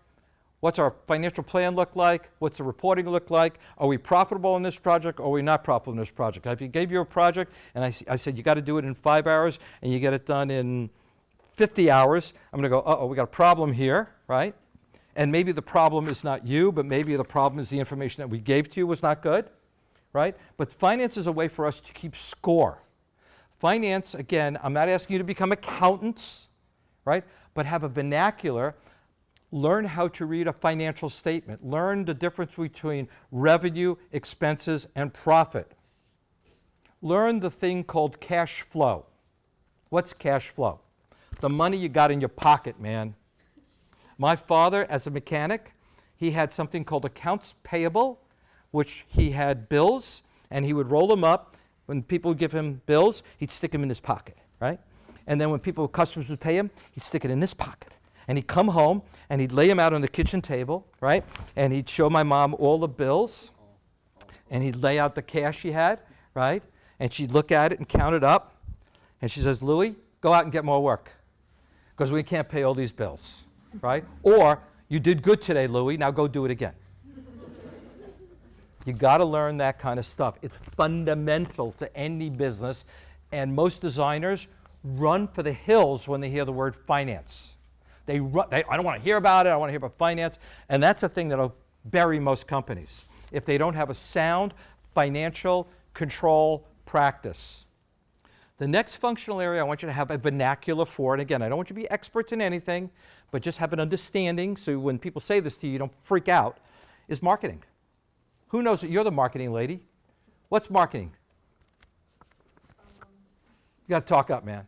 Speaker 1: What's our financial plan look like? What's the reporting look like? Are we profitable in this project or are we not profitable in this project? If you gave you a project and I said you got to do it in 5 hours and you get it done in 50 hours, I'm going to go, uh-oh, we got a problem here, right? And maybe the problem is not you, but maybe the problem is the information that we gave to you was not good, right? But finance is a way for us to keep score. Finance, again, I'm not asking you to become accountants, right? But have a vernacular. Learn how to read a financial statement. Learn the difference between revenue, expenses, and profit. Learn the thing called cash flow. What's cash flow? The money you got in your pocket, man. My father, as a mechanic, he had something called accounts payable, which he had bills, and he would roll them up. When people would give him bills, he'd stick them in his pocket, right? And then when customers would pay him, he'd stick it in this pocket. And he'd come home, and he'd lay them out on the kitchen table, right? And he'd show my mom all the bills, and he'd lay out the cash he had, right? And she'd look at it and count it up. And she says, Louis, go out and get more work, because we can't pay all these bills, right? Or, you did good today, Louis, now go do it again. You got to learn that kind of stuff. It's fundamental to any business, and most designers run for the hills when they hear the word finance. I don't want to hear about it, I want to hear about finance, and that's the thing that'll bury most companies if they don't have a sound financial control practice. The next functional area I want you to have a vernacular for, and again, I don't want you to be experts in anything, but just have an understanding so when people say this to you, you don't freak out, is marketing. Who knows that you're the marketing lady? What's marketing? You got to talk up, man.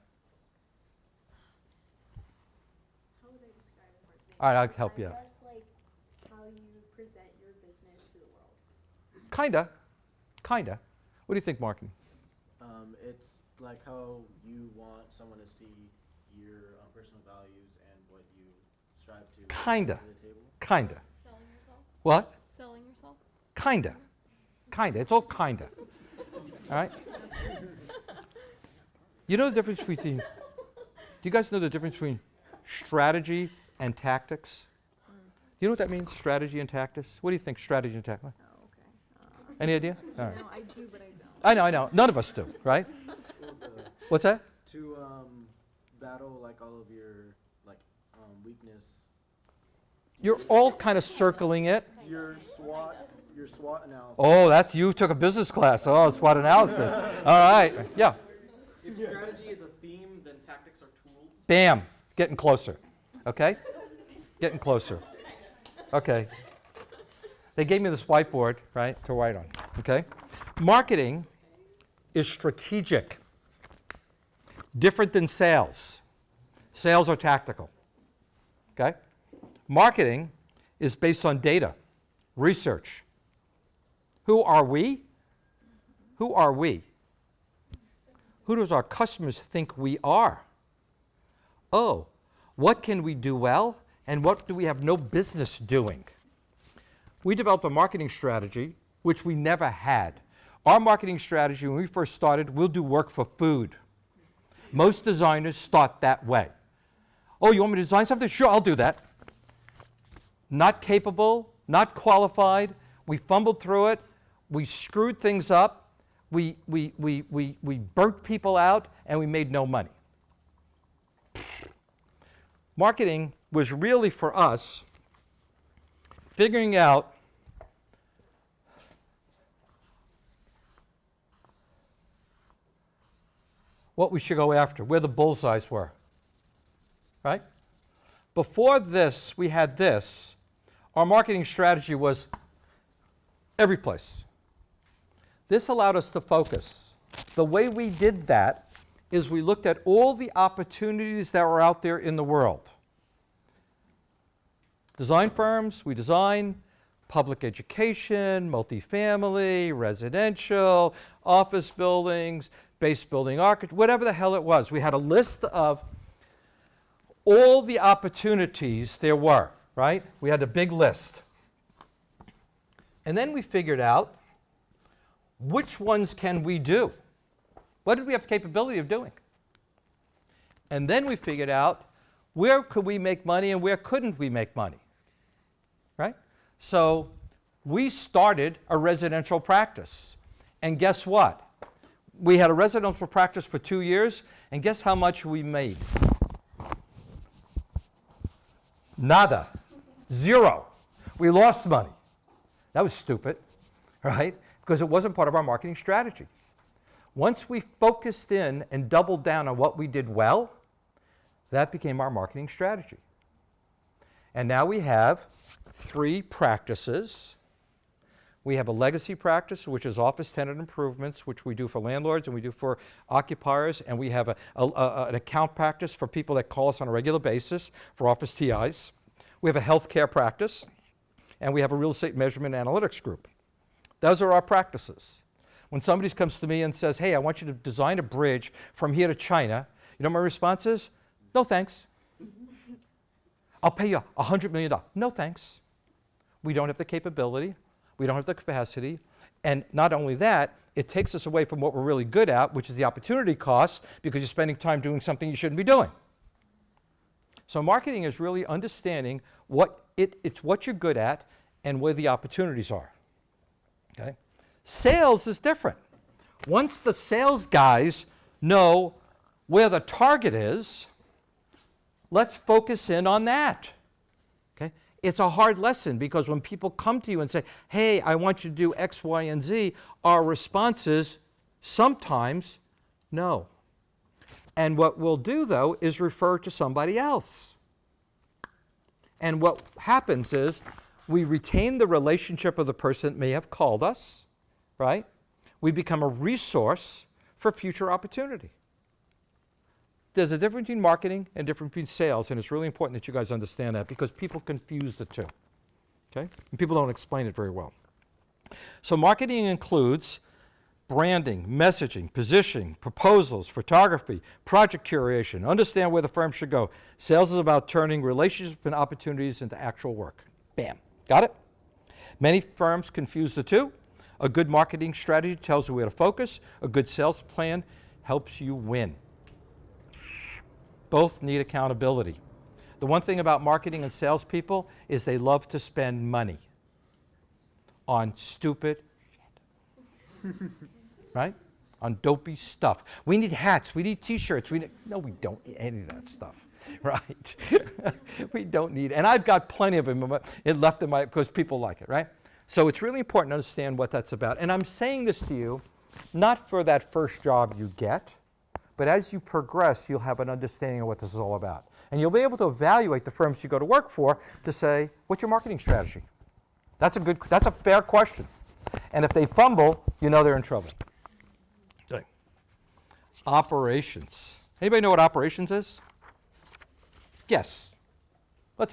Speaker 4: How would I describe it more things?
Speaker 1: All right, I'll help you.
Speaker 3: I guess like how you present your business to the world.
Speaker 1: Kinda. What do you think, marketing?
Speaker 6: It's like how you want someone to see your personal values and what you strive to
Speaker 1: Kinda.
Speaker 6: bring to the table.
Speaker 1: Kinda.
Speaker 3: Selling yourself.
Speaker 1: What?
Speaker 3: Selling yourself.
Speaker 1: Kinda. It's all kinda. All right? You know the difference between, do you guys know the difference between strategy and tactics? Do you know what that means, strategy and tactics? What do you think, strategy and tactics?
Speaker 4: Oh, okay.
Speaker 1: Any idea? All right.
Speaker 4: No, I do, but I don't.
Speaker 1: I know. None of us do, right? What's that?
Speaker 6: To battle like all of your weakness.
Speaker 1: You're all kind of circling it.
Speaker 6: Your SWOT your SWOT analysis.
Speaker 1: Oh, that's, you took a business class. Oh, SWOT analysis. All right, yeah.
Speaker 6: If strategy is a theme, then tactics are tools.
Speaker 1: Bam, getting closer, okay? Getting closer. Okay. They gave me this whiteboard, right, to write on, okay? Marketing is strategic, different than sales. Sales are tactical, okay? Marketing is based on data, research. Who are we? Who are we? Who does our customers think we are? Oh, what can we do well, and what do we have no business doing? We developed a marketing strategy, which we never had. Our marketing strategy, when we first started, we'll do work for food. Most designers start that way. Oh, you want me to design something? Sure, I'll do that. Not capable, not qualified. We fumbled through it. We screwed things up. We burnt people out, and we made no money. Marketing was really, for us, figuring out what we should go after, where the bullseyes were, right? Before this, we had this. Our marketing strategy was every place. This allowed us to focus. The way we did that is we looked at all the opportunities that were out there in the world. Design firms, we design public education, multifamily, residential, office buildings, base building architecture, whatever the hell it was. We had a list of all the opportunities there were, right? We had a big list. And then we figured out which ones can we do? What did we have the capability of doing? And then we figured out where could we make money and where couldn't we make money, right? So we started a residential practice. And guess what? We had a residential practice for 2 years, and guess how much we made? Nada. Zero. We lost money. That was stupid, right? Because it wasn't part of our marketing strategy. Once we focused in and doubled down on what we did well, that became our marketing strategy. And now we have 3 practices. We have a legacy practice, which is office tenant improvements, which we do for landlords and we do for occupiers. And we have an account practice for people that call us on a regular basis for office TIs. We have a healthcare practice. And we have a real estate measurement analytics group. Those are our practices. When somebody comes to me and says, hey, I want you to design a bridge from here to China, you know what my response is? No, thanks. I'll pay you $100 million. No, thanks. We don't have the capability. We don't have the capacity. And not only that, it takes us away from what we're really good at, which is the opportunity cost, because you're spending time doing something you shouldn't be doing. So marketing is really understanding it's what you're good at and where the opportunities are. Okay? Sales is different. Once the sales guys know where the target is, let's focus in on that. Okay? It's a hard lesson because when people come to you and say, hey, I want you to do X, Y, and Z, our response is sometimes no. And what we'll do, though, is refer to somebody else. And what happens is we retain the relationship of the person that may have called us, right? We become a resource for future opportunity. There's a difference between marketing and difference between sales, and it's really important that you guys understand that because people confuse the two, okay? And people don't explain it very well. So marketing includes branding, messaging, positioning, proposals, photography, project curation, understand where the firm should go. Sales is about turning relationships and opportunities into actual work. Bam. Got it? Many firms confuse the two. A good marketing strategy tells you where to focus. A good sales plan helps you win. Both need accountability. The one thing about marketing and salespeople is they love to spend money on stupid shit. Right? On dopey stuff. We need hats. We need T-shirts. No, we don't need any of that stuff. Right? We don't need. And I've got plenty of them left in my because people like it. Right? So it's really important to understand what that's about. And I'm saying this to you, not for that first job you get, but as you progress, you'll have an understanding of what this is all about. And you'll be able to evaluate the firms you go to work for to say, what's your marketing strategy? That's a fair question. And if they fumble, you know they're in trouble. Okay. Operations. Anybody know what operations is? Yes. You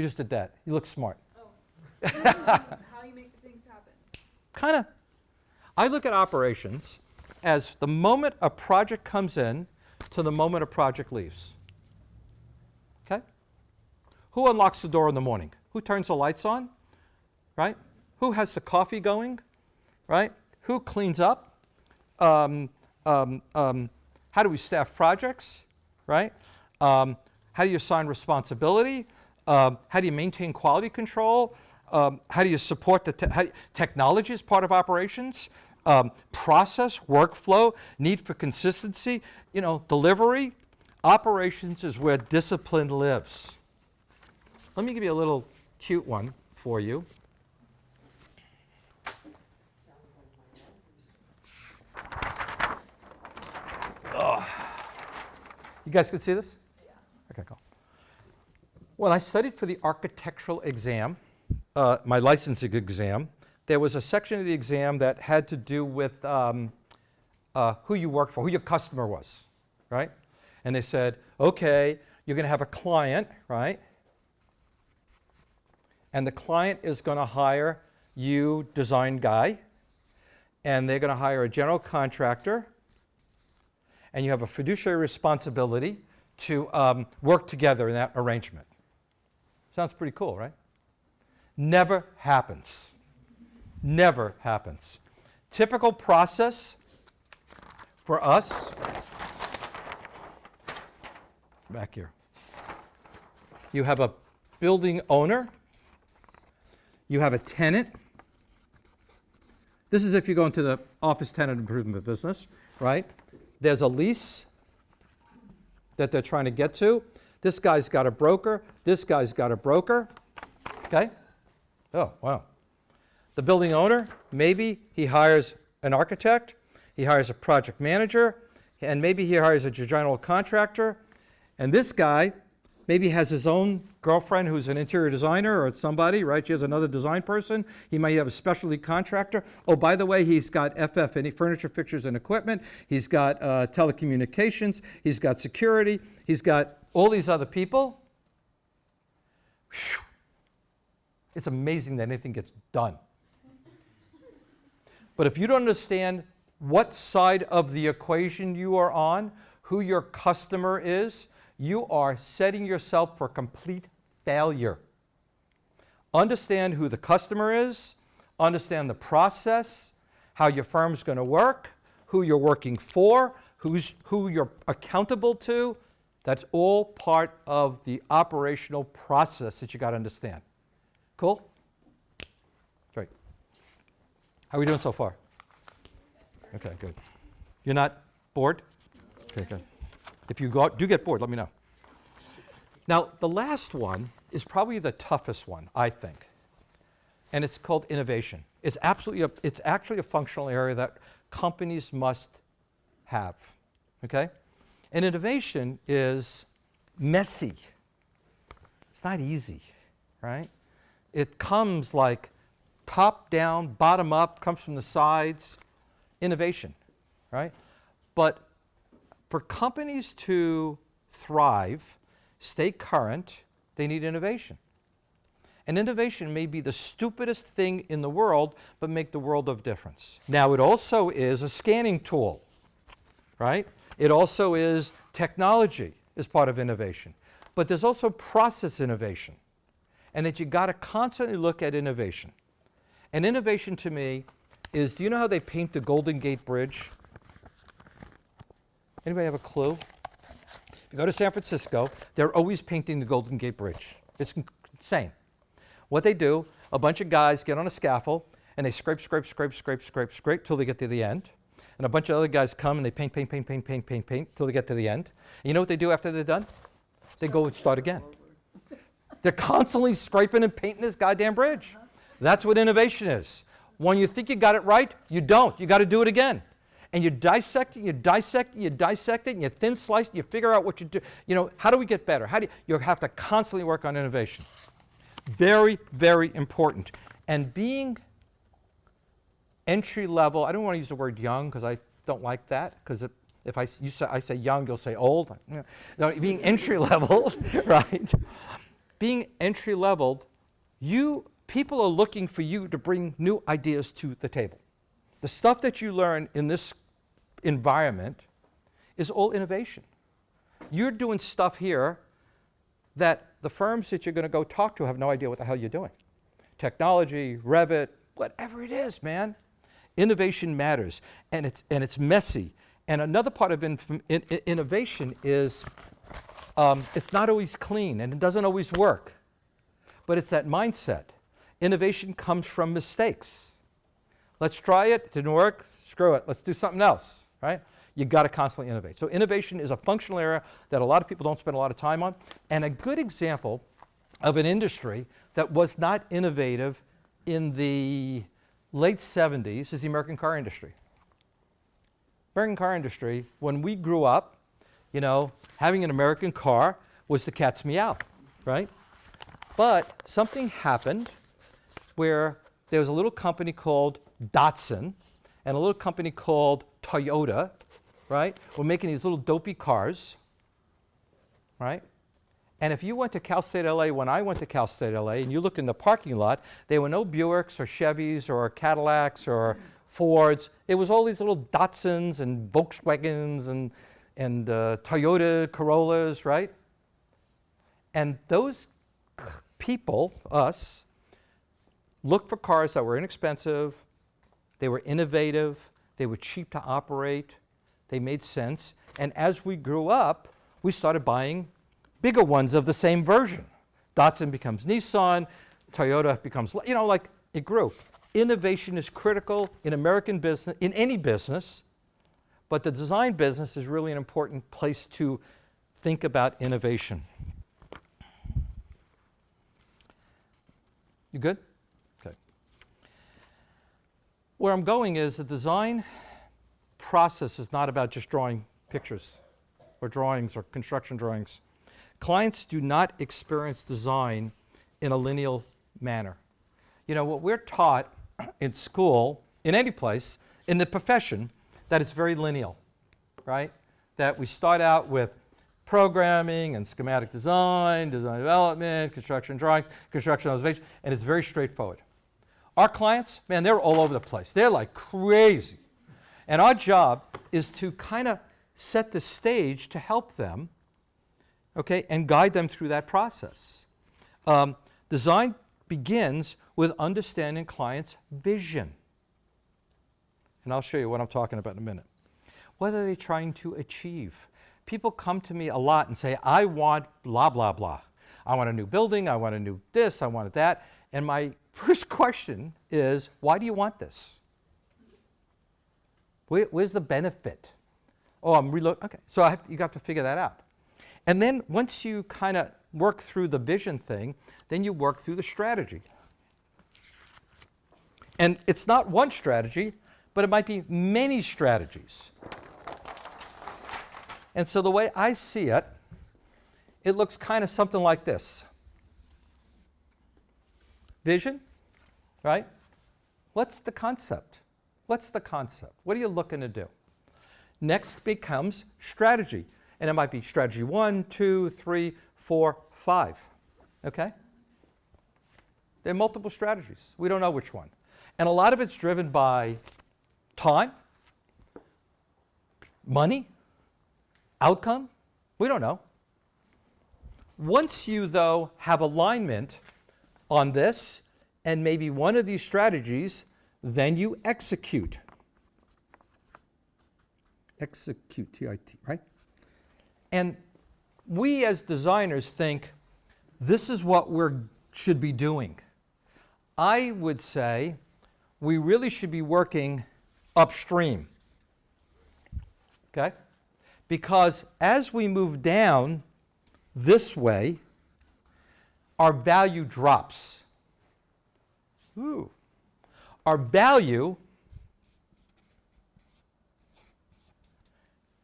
Speaker 1: just did that. You look smart.
Speaker 4: How you make things happen.
Speaker 1: Kind of. I look at operations as the moment a project comes in to the moment a project leaves. Okay? Who unlocks the door in the morning? Who turns the lights on? Right? Who has the coffee going? Right? Who cleans up? How do we staff projects? Right? How do you assign responsibility? How do you maintain quality control? How do you support technology as part of operations? Process, workflow, need for consistency, delivery. Operations is where discipline lives. Let me give you a little cute one for you. You guys can see this? Yeah. Okay, cool. When I studied for the architectural exam, my licensing exam, there was a section of the exam that had to do with who you worked for, who your customer was, right? And they said, okay, you're going to have a client, right? And the client is going to hire you, design guy, and they're going to hire a general contractor, and you have a fiduciary responsibility to work together in that arrangement. Sounds pretty cool, right? Never happens. Never happens. Typical process for us, back here. You have a building owner. You have a tenant. This is if you go into the office tenant improvement business, right? There's a lease that they're trying to get to. This guy's got a broker. This guy's got a broker. Okay? Oh, wow. The building owner, maybe he hires an architect, he hires a project manager, and maybe he hires a general contractor. And this guy maybe has his own girlfriend who's an interior designer or somebody, right? She has another design person. He might have a specialty contractor. Oh, by the way, he's got FF&E, furniture, fixtures, and equipment. He's got telecommunications. He's got security. He's got all these other people. Whew. It's amazing that anything gets done. But if you don't understand what side of the equation you are on, who your customer is, you are setting yourself for complete failure. Understand who the customer is, understand the process, how your firm's going to work, who you're working for, who you're accountable to. That's all part of the operational process that you got to understand. Cool? Great. How are we doing so far? Okay, good. You're not bored? Okay, good. If you do get bored, let me know. Now, the last one is probably the toughest one, I think, and it's called innovation. It's actually a functional area that companies must have, okay? And innovation is messy. It's not easy, right? It comes like top down, bottom up, comes from the sides, innovation, right? But for companies to thrive, stay current, they need innovation. And innovation may be the stupidest thing in the world, but make the world of difference. Now, it also is a scanning tool, right? It also is technology as part of innovation. But there's also process innovation, and that you got to constantly look at innovation. And innovation to me is, do you know how they paint the Golden Gate Bridge? Anybody have a clue? If you go to San Francisco, they're always painting the Golden Gate Bridge. It's insane. What they do, a bunch of guys get on a scaffold, and they scrape till they get to the end. And a bunch of other guys come and they paint till they get to the end. And you know what they do after they're done? They go and start again. They're constantly scraping and painting this goddamn bridge. That's what innovation is. When you think you got it right, you don't. You got to do it again. And you dissect it, you dissect it, you dissect it, and you thin slice it, you figure out what you do. You know, how do we get better? You have to constantly work on innovation. Very, very important. And being entry level, I don't want to use the word young because I don't like that, because if I say young, you'll say old. No, being entry level, right? Being entry level, people are looking for you to bring new ideas to the table. The stuff that you learn in this environment is all innovation. You're doing stuff here that the firms that you're going to go talk to have no idea what the hell you're doing. Technology, Revit, whatever it is, man. Innovation matters, and it's messy. And another part of innovation is it's not always clean, and it doesn't always work. But it's that mindset. Innovation comes from mistakes. Let's try it. Didn't work. Screw it. Let's do something else, right? You got to constantly innovate. So innovation is a functional area that a lot of people don't spend a lot of time on. And a good example of an industry that was not innovative in the late 70s is the American car industry. American car industry, when we grew up, you know, having an American car was the cat's meow, right? But something happened where there was a little company called Datsun and a little company called Toyota, right? Were making these little dopey cars, right? And if you went to Cal State LA, when I went to Cal State LA, and you look in the parking lot, there were no Buicks or Chevys or Cadillacs or Fords. It was all these little Datsuns and Volkswagens and Toyota Corollas, right? And those people, us, looked for cars that were inexpensive, they were innovative, they were cheap to operate, they made sense. And as we grew up, we started buying bigger ones of the same version. Datsun becomes Nissan, Toyota becomes, you know, like it grew. Innovation is critical in American business, in any business, but the design business is really an important place to think about innovation. You good? Okay. Where I'm going is the design process is not about just drawing pictures or drawings or construction drawings. Clients do not experience design in a linear manner. You know, what we're taught in school, in any place, in the profession, that it's very linear, right? That we start out with programming and schematic design, design development, construction drawings, construction observation, and it's very straightforward. Our clients, man, they're all over the place. They're like crazy. And our job is to kind of set the stage to help them, okay, and guide them through that process. Design begins with understanding clients' vision. And I'll show you what I'm talking about in a minute. What are they trying to achieve? People come to me a lot and say, I want blah, blah, blah. I want a new building, I want a new this, I want that. And my first question is, why do you want this? Where's the benefit? Oh, I'm reloading. Okay, so you have to figure that out. And then once you kind of work through the vision thing, then you work through the strategy. And it's not one strategy, but it might be many strategies. And so the way I see it, it looks kind of something like this. Vision, right? What's the concept? What's the concept? What are you looking to do? Next becomes strategy. And it might be strategy 1, 2, 3, 4, 5. Okay? There are multiple strategies. We don't know which one. And a lot of it's driven by time, money, outcome. We don't know. Once you, though, have alignment on this and maybe one of these strategies, then you execute. Execute, T-I-T, right? And we as designers think this is what we should be doing. I would say we really should be working upstream, okay? Because as we move down this way, our value drops. Ooh. Our value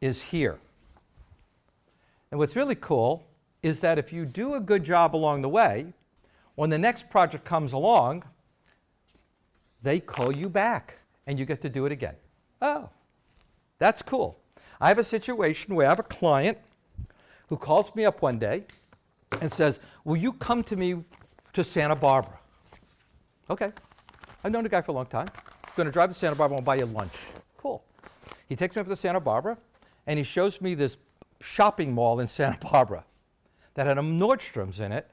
Speaker 1: is here. And what's really cool is that if you do a good job along the way, when the next project comes along, they call you back and you get to do it again. Oh, that's cool. I have a situation where I have a client who calls me up one day and says, will you come to me to Santa Barbara? Okay. I've known the guy for a long time. I'm going to drive to Santa Barbara and buy you lunch. Cool. He takes me up to Santa Barbara and he shows me this shopping mall in Santa Barbara that had a Nordstrom's in it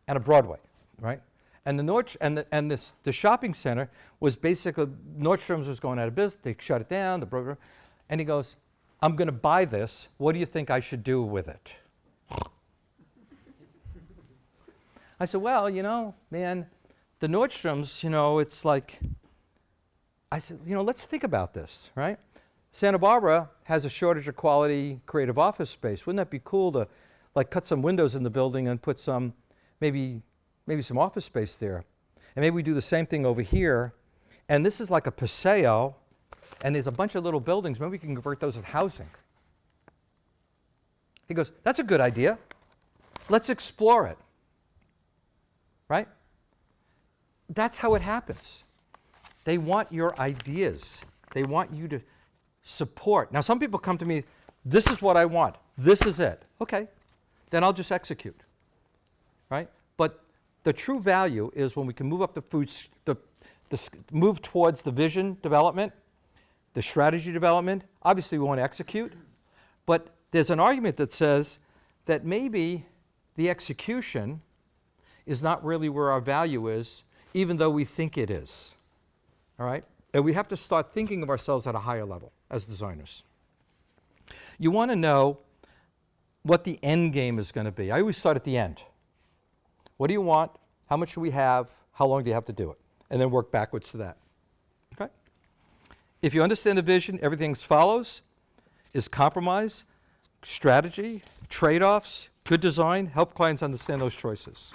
Speaker 1: and a Broadway, right? And the shopping center was basically, Nordstrom's was going out of business. They shut it down. And he goes, I'm going to buy this. What do you think I should do with it? I said, well, man, the Nordstrom's, it's like, I said, let's think about this, right? Santa Barbara has a shortage of quality creative office space. Wouldn't that be cool to cut some windows in the building and put some, maybe some office space there? And maybe we do the same thing over here. And this is like a Paseo, and there's a bunch of little buildings. Maybe we can convert those to housing. He goes, that's a good idea. Let's explore it. Right? That's how it happens. They want your ideas. They want you to support. Now, some people come to me, this is what I want. This is it. Okay, then I'll just execute. Right? But the true value is when we can move up move towards the vision development, the strategy development. Obviously, we want to execute. But there's an argument that says that maybe the execution is not really where our value is, even though we think it is. All right? And we have to start thinking of ourselves at a higher level as designers. You want to know what the end game is going to be. I always start at the end. What do you want? How much do we have? How long do you have to do it? And then work backwards to that. Okay? If you understand the vision, everything follows is compromise, strategy, trade-offs, good design, help clients understand those choices.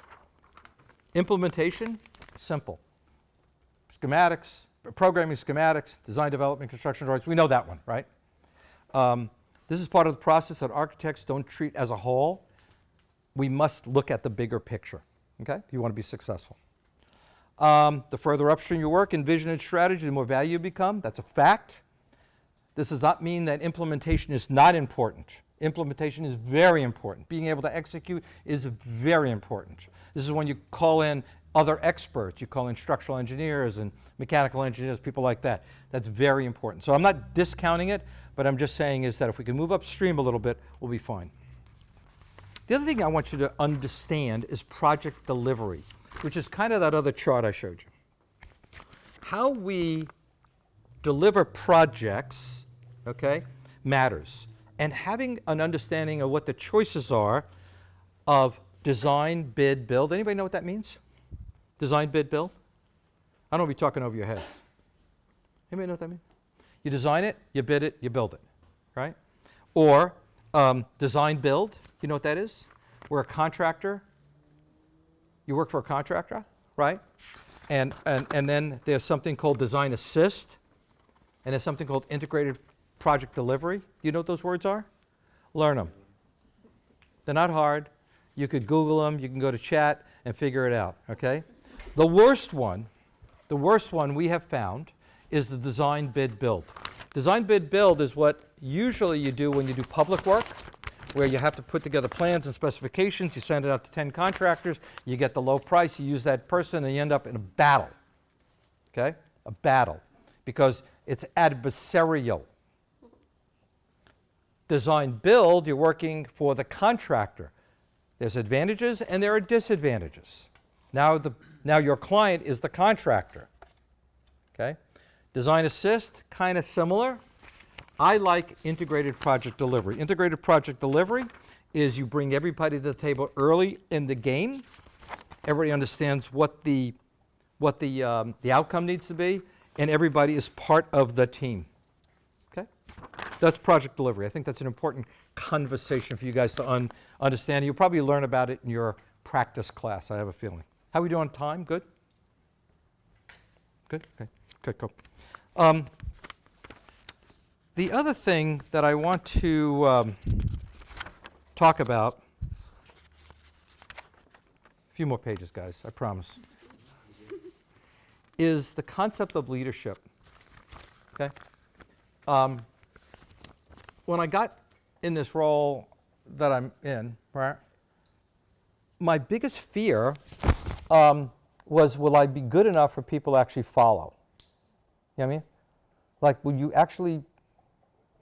Speaker 1: Implementation, simple. Schematics, programming schematics, design development, construction drawings, we know that one, right? This is part of the process that architects don't treat as a whole. We must look at the bigger picture, okay, if you want to be successful. The further upstream you work in vision and strategy, the more value you become. That's a fact. This does not mean that implementation is not important. Implementation is very important. Being able to execute is very important. This is when you call in other experts. You call in structural engineers and mechanical engineers, people like that. That's very important. So I'm not discounting it, but I'm just saying is that if we can move upstream a little bit, we'll be fine. The other thing I want you to understand is project delivery, which is kind of that other chart I showed you. How we deliver projects, okay, matters. And having an understanding of what the choices are of design, bid, build. Anybody know what that means? Design, bid, build? I don't want to be talking over your heads. Anybody know what that means? You design it, you bid it, you build it, right? Or design, build. You know what that is? We're a contractor. You work for a contractor, right? And then there's something called design assist, and there's something called integrated project delivery. Do you know what those words are? Learn them. They're not hard. You could Google them. You can go to chat and figure it out, okay? The worst one we have found is the design, bid, build. Design, bid, build is what usually you do when you do public work, where you have to put together plans and specifications. You send it out to 10 contractors. You get the low price. You use that person, and you end up in a battle, okay? A battle, because it's adversarial. Design, build, you're working for the contractor. There's advantages and there are disadvantages. Now your client is the contractor, okay? Design assist, kind of similar. I like integrated project delivery. Integrated project delivery is you bring everybody to the table early in the game. Everybody understands what the outcome needs to be, and everybody is part of the team. Okay? That's project delivery. I think that's an important conversation for you guys to understand. You'll probably learn about it in your practice class, I have a feeling. How are we doing on time? Good? Good? Okay. Good, cool. The other thing that I want to talk about, a few more pages, guys, I promise, is the concept of leadership. Okay? When I got in this role that I'm in, right, my biggest fear was, will I be good enough for people to actually follow? You know what I mean? Like, will you actually,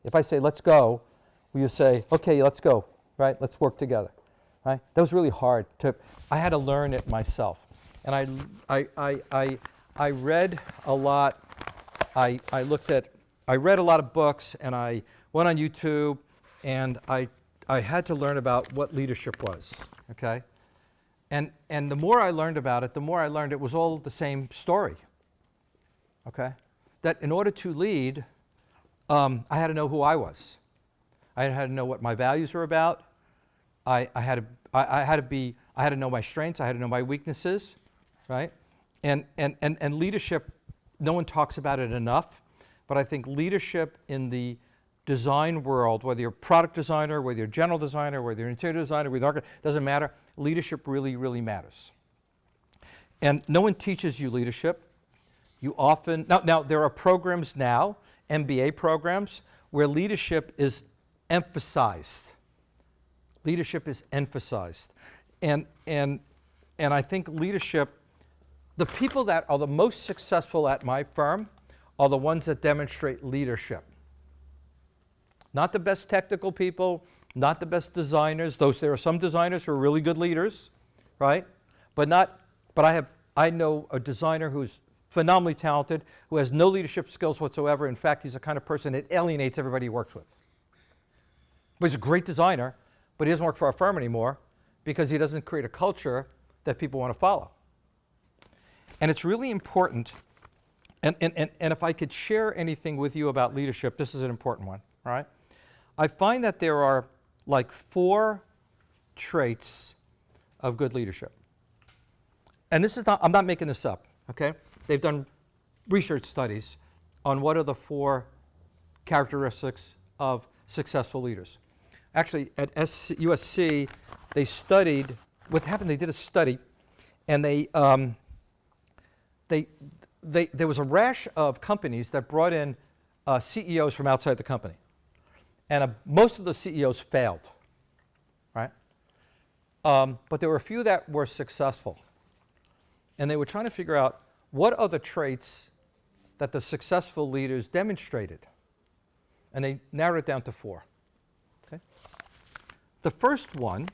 Speaker 1: if I say, let's go, will you say, okay, let's go, right? Let's work together, right? That was really hard. I had to learn it myself. And I read a lot. I read a lot of books, and I went on YouTube, and I had to learn about what leadership was, okay? And the more I learned about it, the more I learned it was all the same story, okay? That in order to lead, I had to know who I was. I had to know what my values were about. I had to know my strengths. I had to know my weaknesses, right? And leadership, no one talks about it enough, but I think leadership in the design world, whether you're a product designer, whether you're a general designer, whether you're an interior designer, whether you're an architect, doesn't matter. Leadership really, really matters. And no one teaches you leadership. You often, now there are programs now, MBA programs, where leadership is emphasized. Leadership is emphasized. And I think leadership, the people that are the most successful at my firm are the ones that demonstrate leadership. Not the best technical people, not the best designers. There are some designers who are really good leaders, right? But I know a designer who's phenomenally talented, who has no leadership skills whatsoever. In fact, he's the kind of person that alienates everybody he works with. But he's a great designer, but he doesn't work for our firm anymore because he doesn't create a culture that people want to follow. And it's really important, and if I could share anything with you about leadership, this is an important one, all right? I find that there are like 4 traits of good leadership. And this is not, I'm not making this up, okay? They've done research studies on what are the 4 characteristics of successful leaders. Actually, at USC, they studied, what happened, they did a study, and there was a rash of companies that brought in CEOs from outside the company. And most of the CEOs failed, right? But there were a few that were successful. And they were trying to figure out what are the traits that the successful leaders demonstrated. And they narrowed it down to 4. Okay? The first one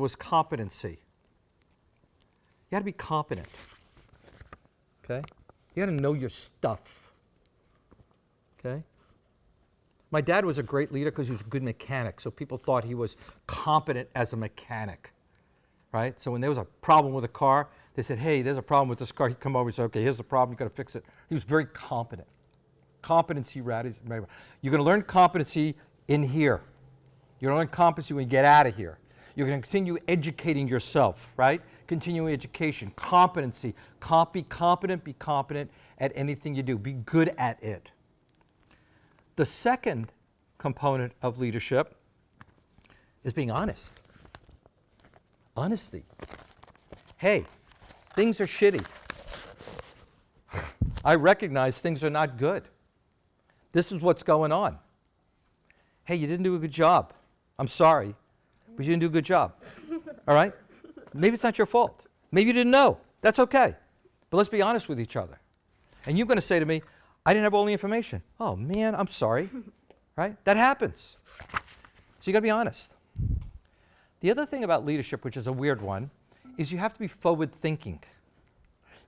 Speaker 1: was competency. You got to be competent. Okay? You got to know your stuff. Okay? My dad was a great leader because he was a good mechanic, so people thought he was competent as a mechanic, right? So when there was a problem with a car, they said, hey, there's a problem with this car. He'd come over and say, okay, here's the problem, you've got to fix it. He was very competent. Competency, you're going to learn competency in here. You're going to learn competency when you get out of here. You're going to continue educating yourself, right? Continuing education, competency. Be competent at anything you do. Be good at it. The second component of leadership is being honest. Honesty. Hey, things are shitty. I recognize things are not good. This is what's going on. Hey, you didn't do a good job. I'm sorry, but you didn't do a good job. All right? Maybe it's not your fault. Maybe you didn't know. That's okay. But let's be honest with each other. And you're going to say to me, I didn't have all the information. Oh, man, I'm sorry. Right? That happens. So you got to be honest. The other thing about leadership, which is a weird one, is you have to be forward thinking.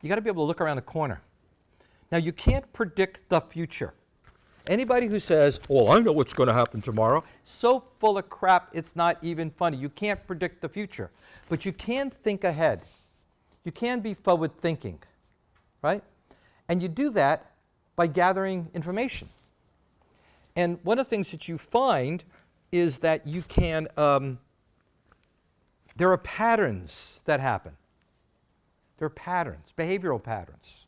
Speaker 1: You got to be able to look around the corner. Now, you can't predict the future. Anybody who says, well, I know what's going to happen tomorrow, so full of crap, it's not even funny. You can't predict the future. But you can think ahead. You can be forward thinking, right? And you do that by gathering information. And one of the things that you find is that you can, there are patterns that happen. There are patterns, behavioral patterns.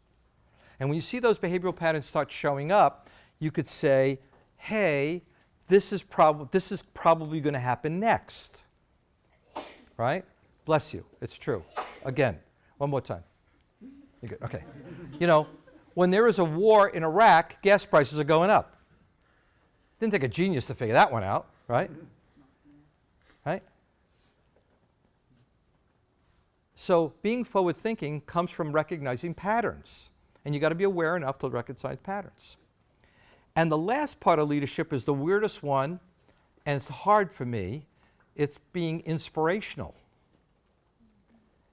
Speaker 1: And when you see those behavioral patterns start showing up, you could say, hey, this is probably going to happen next. Right? Bless you. It's true. Again, one more time. You're good. Okay. You know, when there is a war in Iraq, gas prices are going up. Didn't take a genius to figure that one out, right? Right? So being forward thinking comes from recognizing patterns. And you got to be aware enough to recognize patterns. And the last part of leadership is the weirdest one, and it's hard for me. It's being inspirational.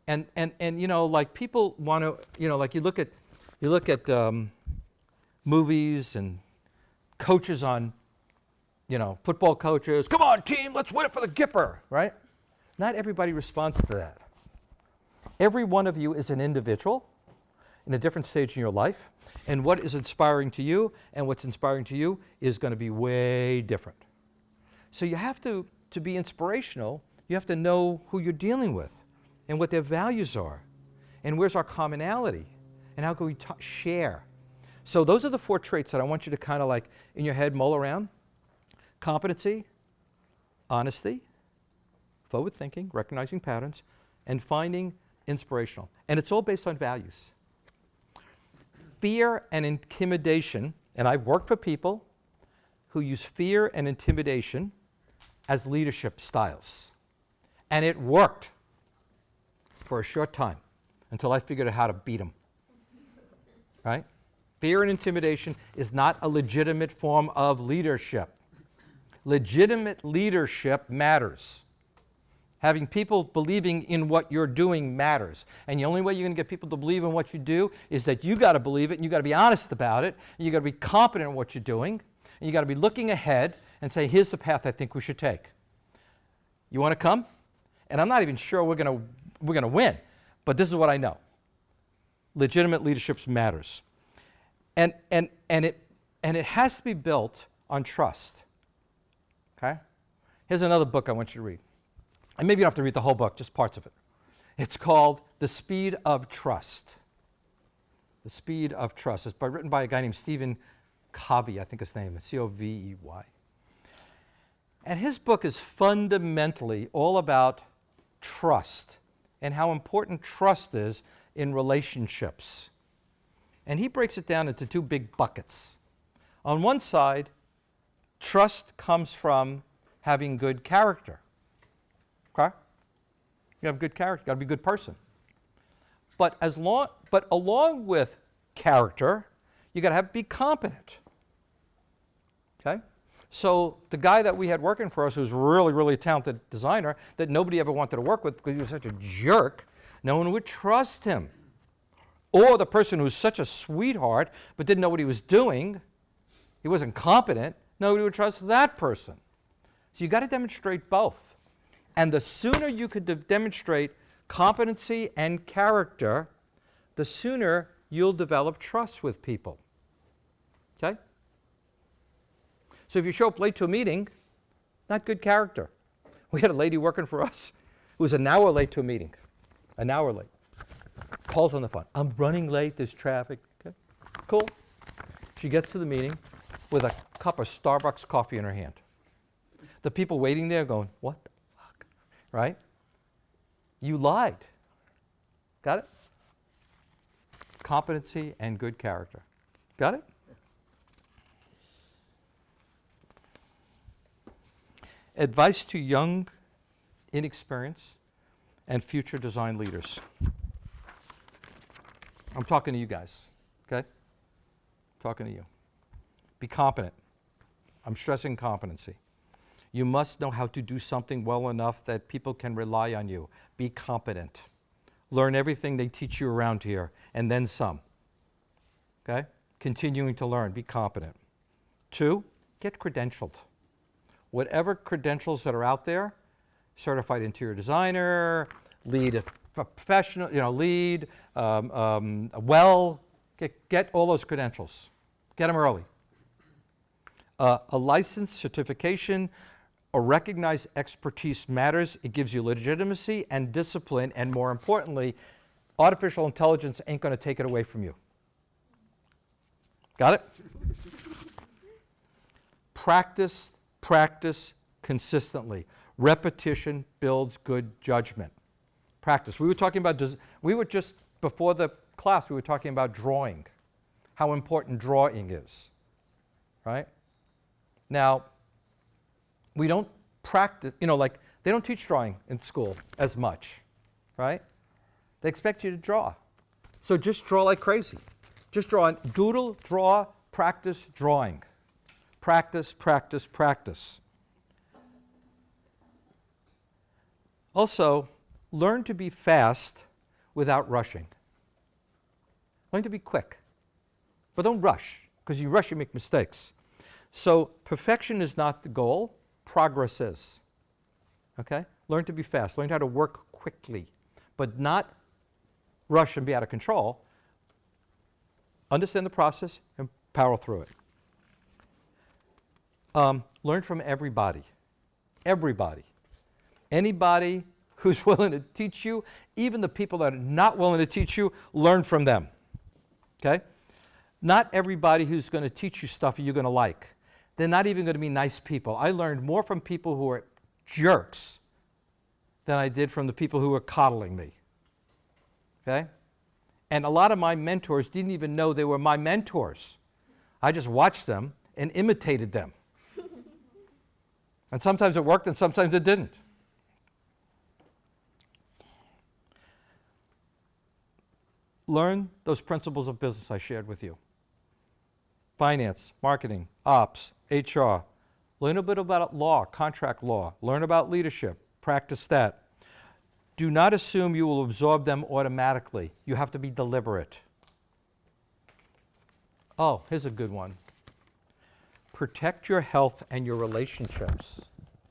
Speaker 1: And you know, like people want to, you know, like you look at movies and coaches on, you know, football coaches. Come on, team, let's win it for the Gipper, right? Not everybody responds to that. Every one of you is an individual in a different stage in your life, and what is inspiring to you and what's inspiring to you is going to be way different. So you have to be inspirational, you have to know who you're dealing with and what their values are and where's our commonality and how can we share. So those are the 4 traits that I want you to kind of like in your head mull around. Competency, honesty, forward thinking, recognizing patterns, and finding inspirational. And it's all based on values. Fear and intimidation, and I've worked for people who use fear and intimidation as leadership styles. And it worked for a short time until I figured out how to beat them. Right? Fear and intimidation is not a legitimate form of leadership. Legitimate leadership matters. Having people believing in what you're doing matters. And the only way you're going to get people to believe in what you do is that you got to believe it, and you got to be honest about it, and you got to be competent in what you're doing, and you got to be looking ahead and say, here's the path I think we should take. You want to come? And I'm not even sure we're going to win, but this is what I know. Legitimate leadership matters. And it has to be built on trust. Okay? Here's another book I want you to read. And maybe you don't have to read the whole book, just parts of it. It's called The Speed of Trust. The Speed of Trust. It's written by a guy named Stephen Covey, I think his name is, C-O-V-E-Y. And his book is fundamentally all about trust and how important trust is in relationships. And he breaks it down into 2 big buckets. On one side, trust comes from having good character. Okay? You have good character, you got to be a good person. But along with character, you got to be competent. Okay? So the guy that we had working for us, who's really, really talented designer, that nobody ever wanted to work with because he was such a jerk, no one would trust him. Or the person who's such a sweetheart but didn't know what he was doing, he wasn't competent, nobody would trust that person. So you got to demonstrate both. And the sooner you could demonstrate competency and character, the sooner you'll develop trust with people. Okay? So if you show up late to a meeting, not good character. We had a lady working for us who was an hour late to a meeting. An hour late. Calls on the phone. I'm running late, there's traffic. Okay? Cool. She gets to the meeting with a cup of Starbucks coffee in her hand. The people waiting there going, what the fuck? Right? You lied. Got it? Competency and good character. Got it? Advice to young, inexperienced, and future design leaders. I'm talking to you guys, okay? Talking to you. Be competent. I'm stressing competency. You must know how to do something well enough that people can rely on you. Be competent. Learn everything they teach you around here, and then some. Okay? Continuing to learn. Be competent. 2, get credentialed. Whatever credentials that are out there, certified interior designer, lead professional, lead, get all those credentials. Get them early. A license, certification, or recognized expertise matters. It gives you legitimacy and discipline, and more importantly, artificial intelligence ain't going to take it away from you. Got it? Practice, practice consistently. Repetition builds good judgment. Practice. We were talking about, we were just, before the class, we were talking about drawing, how important drawing is, right? Now, we don't practice, like they don't teach drawing in school as much, right? They expect you to draw. So just draw like crazy. Just draw, doodle, draw, practice drawing. Practice, practice, practice. Also, learn to be fast without rushing. Learn to be quick. But don't rush, because you rush, you make mistakes. So perfection is not the goal, progress is. Okay? Learn to be fast. Learn how to work quickly, but not rush and be out of control. Understand the process and power through it. Learn from everybody. Everybody. Anybody who's willing to teach you, even the people that are not willing to teach you, learn from them. Okay? Not everybody who's going to teach you stuff you're going to like. They're not even going to be nice people. I learned more from people who are jerks than I did from the people who were coddling me. Okay? And a lot of my mentors didn't even know they were my mentors. I just watched them and imitated them. And sometimes it worked and sometimes it didn't. Learn those principles of business I shared with you. Finance, marketing, ops, HR. Learn a bit about law, contract law. Learn about leadership. Practice that. Do not assume you will absorb them automatically. You have to be deliberate. Oh, here's a good one. Protect your health and your relationships.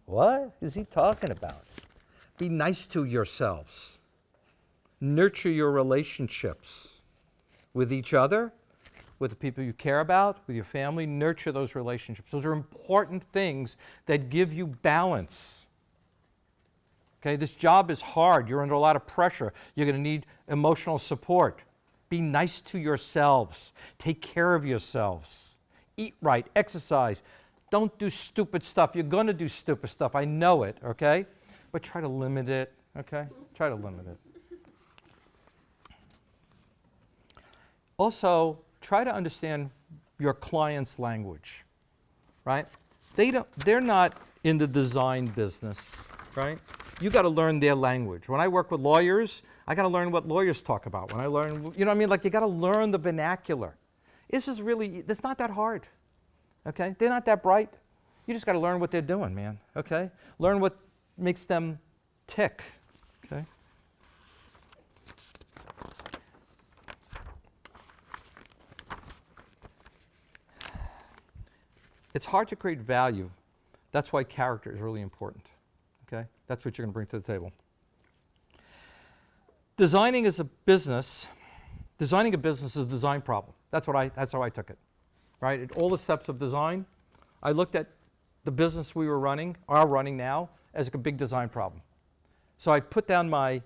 Speaker 1: What is he talking about? Be nice to yourselves. Nurture your relationships with each other, with the people you care about, with your family. Nurture those relationships. Those are important things that give you balance. Okay, this job is hard. You're under a lot of pressure. You're going to need emotional support. Be nice to yourselves. Take care of yourselves. Eat right, exercise. Don't do stupid stuff. You're going to do stupid stuff. I know it, okay? But try to limit it, okay? Try to limit it. Also, try to understand your client's language, right? They're not in the design business, right? You got to learn their language. When I work with lawyers, I got to learn what lawyers talk about. When I learn, you know what I mean? Like you got to learn the vernacular. It's not that hard, okay? They're not that bright. You just got to learn what they're doing, man, okay? Learn what makes them tick, okay? It's hard to create value. That's why character is really important, okay? That's what you're going to bring to the table. Designing a business is a design problem. That's how I took it, right? At all the steps of design, I looked at the business we are running now, as a big design problem. So I put down my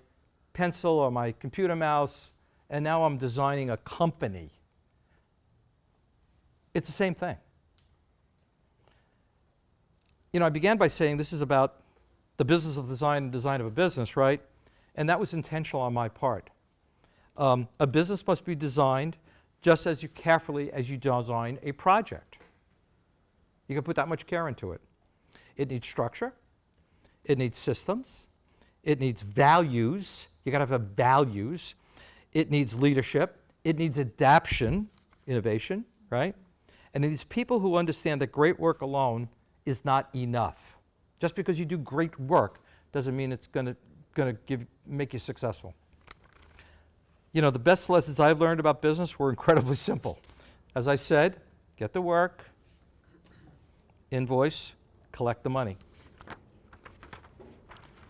Speaker 1: pencil or my computer mouse, and now I'm designing a company. It's the same thing. I began by saying this is about the business of design and design of a business, right? And that was intentional on my part. A business must be designed just as carefully as you design a project. You can put that much care into it. It needs structure. It needs systems. It needs values. You got to have values. It needs leadership. It needs adaptation, innovation, right? And it needs people who understand that great work alone is not enough. Just because you do great work doesn't mean it's going to make you successful. The best lessons I've learned about business were incredibly simple. As I said, get to work, invoice, collect the money.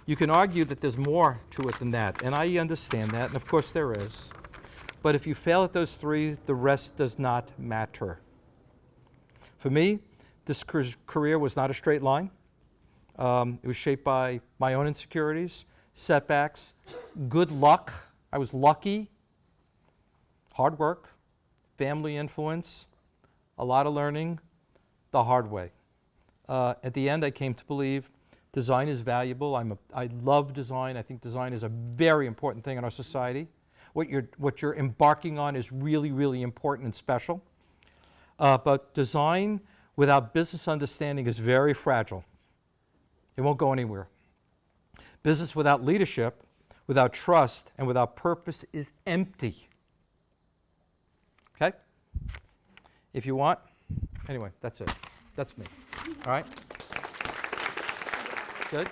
Speaker 1: You can argue that there's more to it than that, and I understand that, and of course there is. But if you fail at those three, the rest does not matter. For me, this career was not a straight line. It was shaped by my own insecurities, setbacks, good luck. I was lucky, hard work, family influence, a lot of learning the hard way. At the end, I came to believe design is valuable. I love design. I think design is a very important thing in our society. What you're embarking on is really, really important and special. But design without business understanding is very fragile. It won't go anywhere. Business without leadership, without trust, and without purpose is empty. Okay? If you want, anyway, that's it. That's me. All right? Good?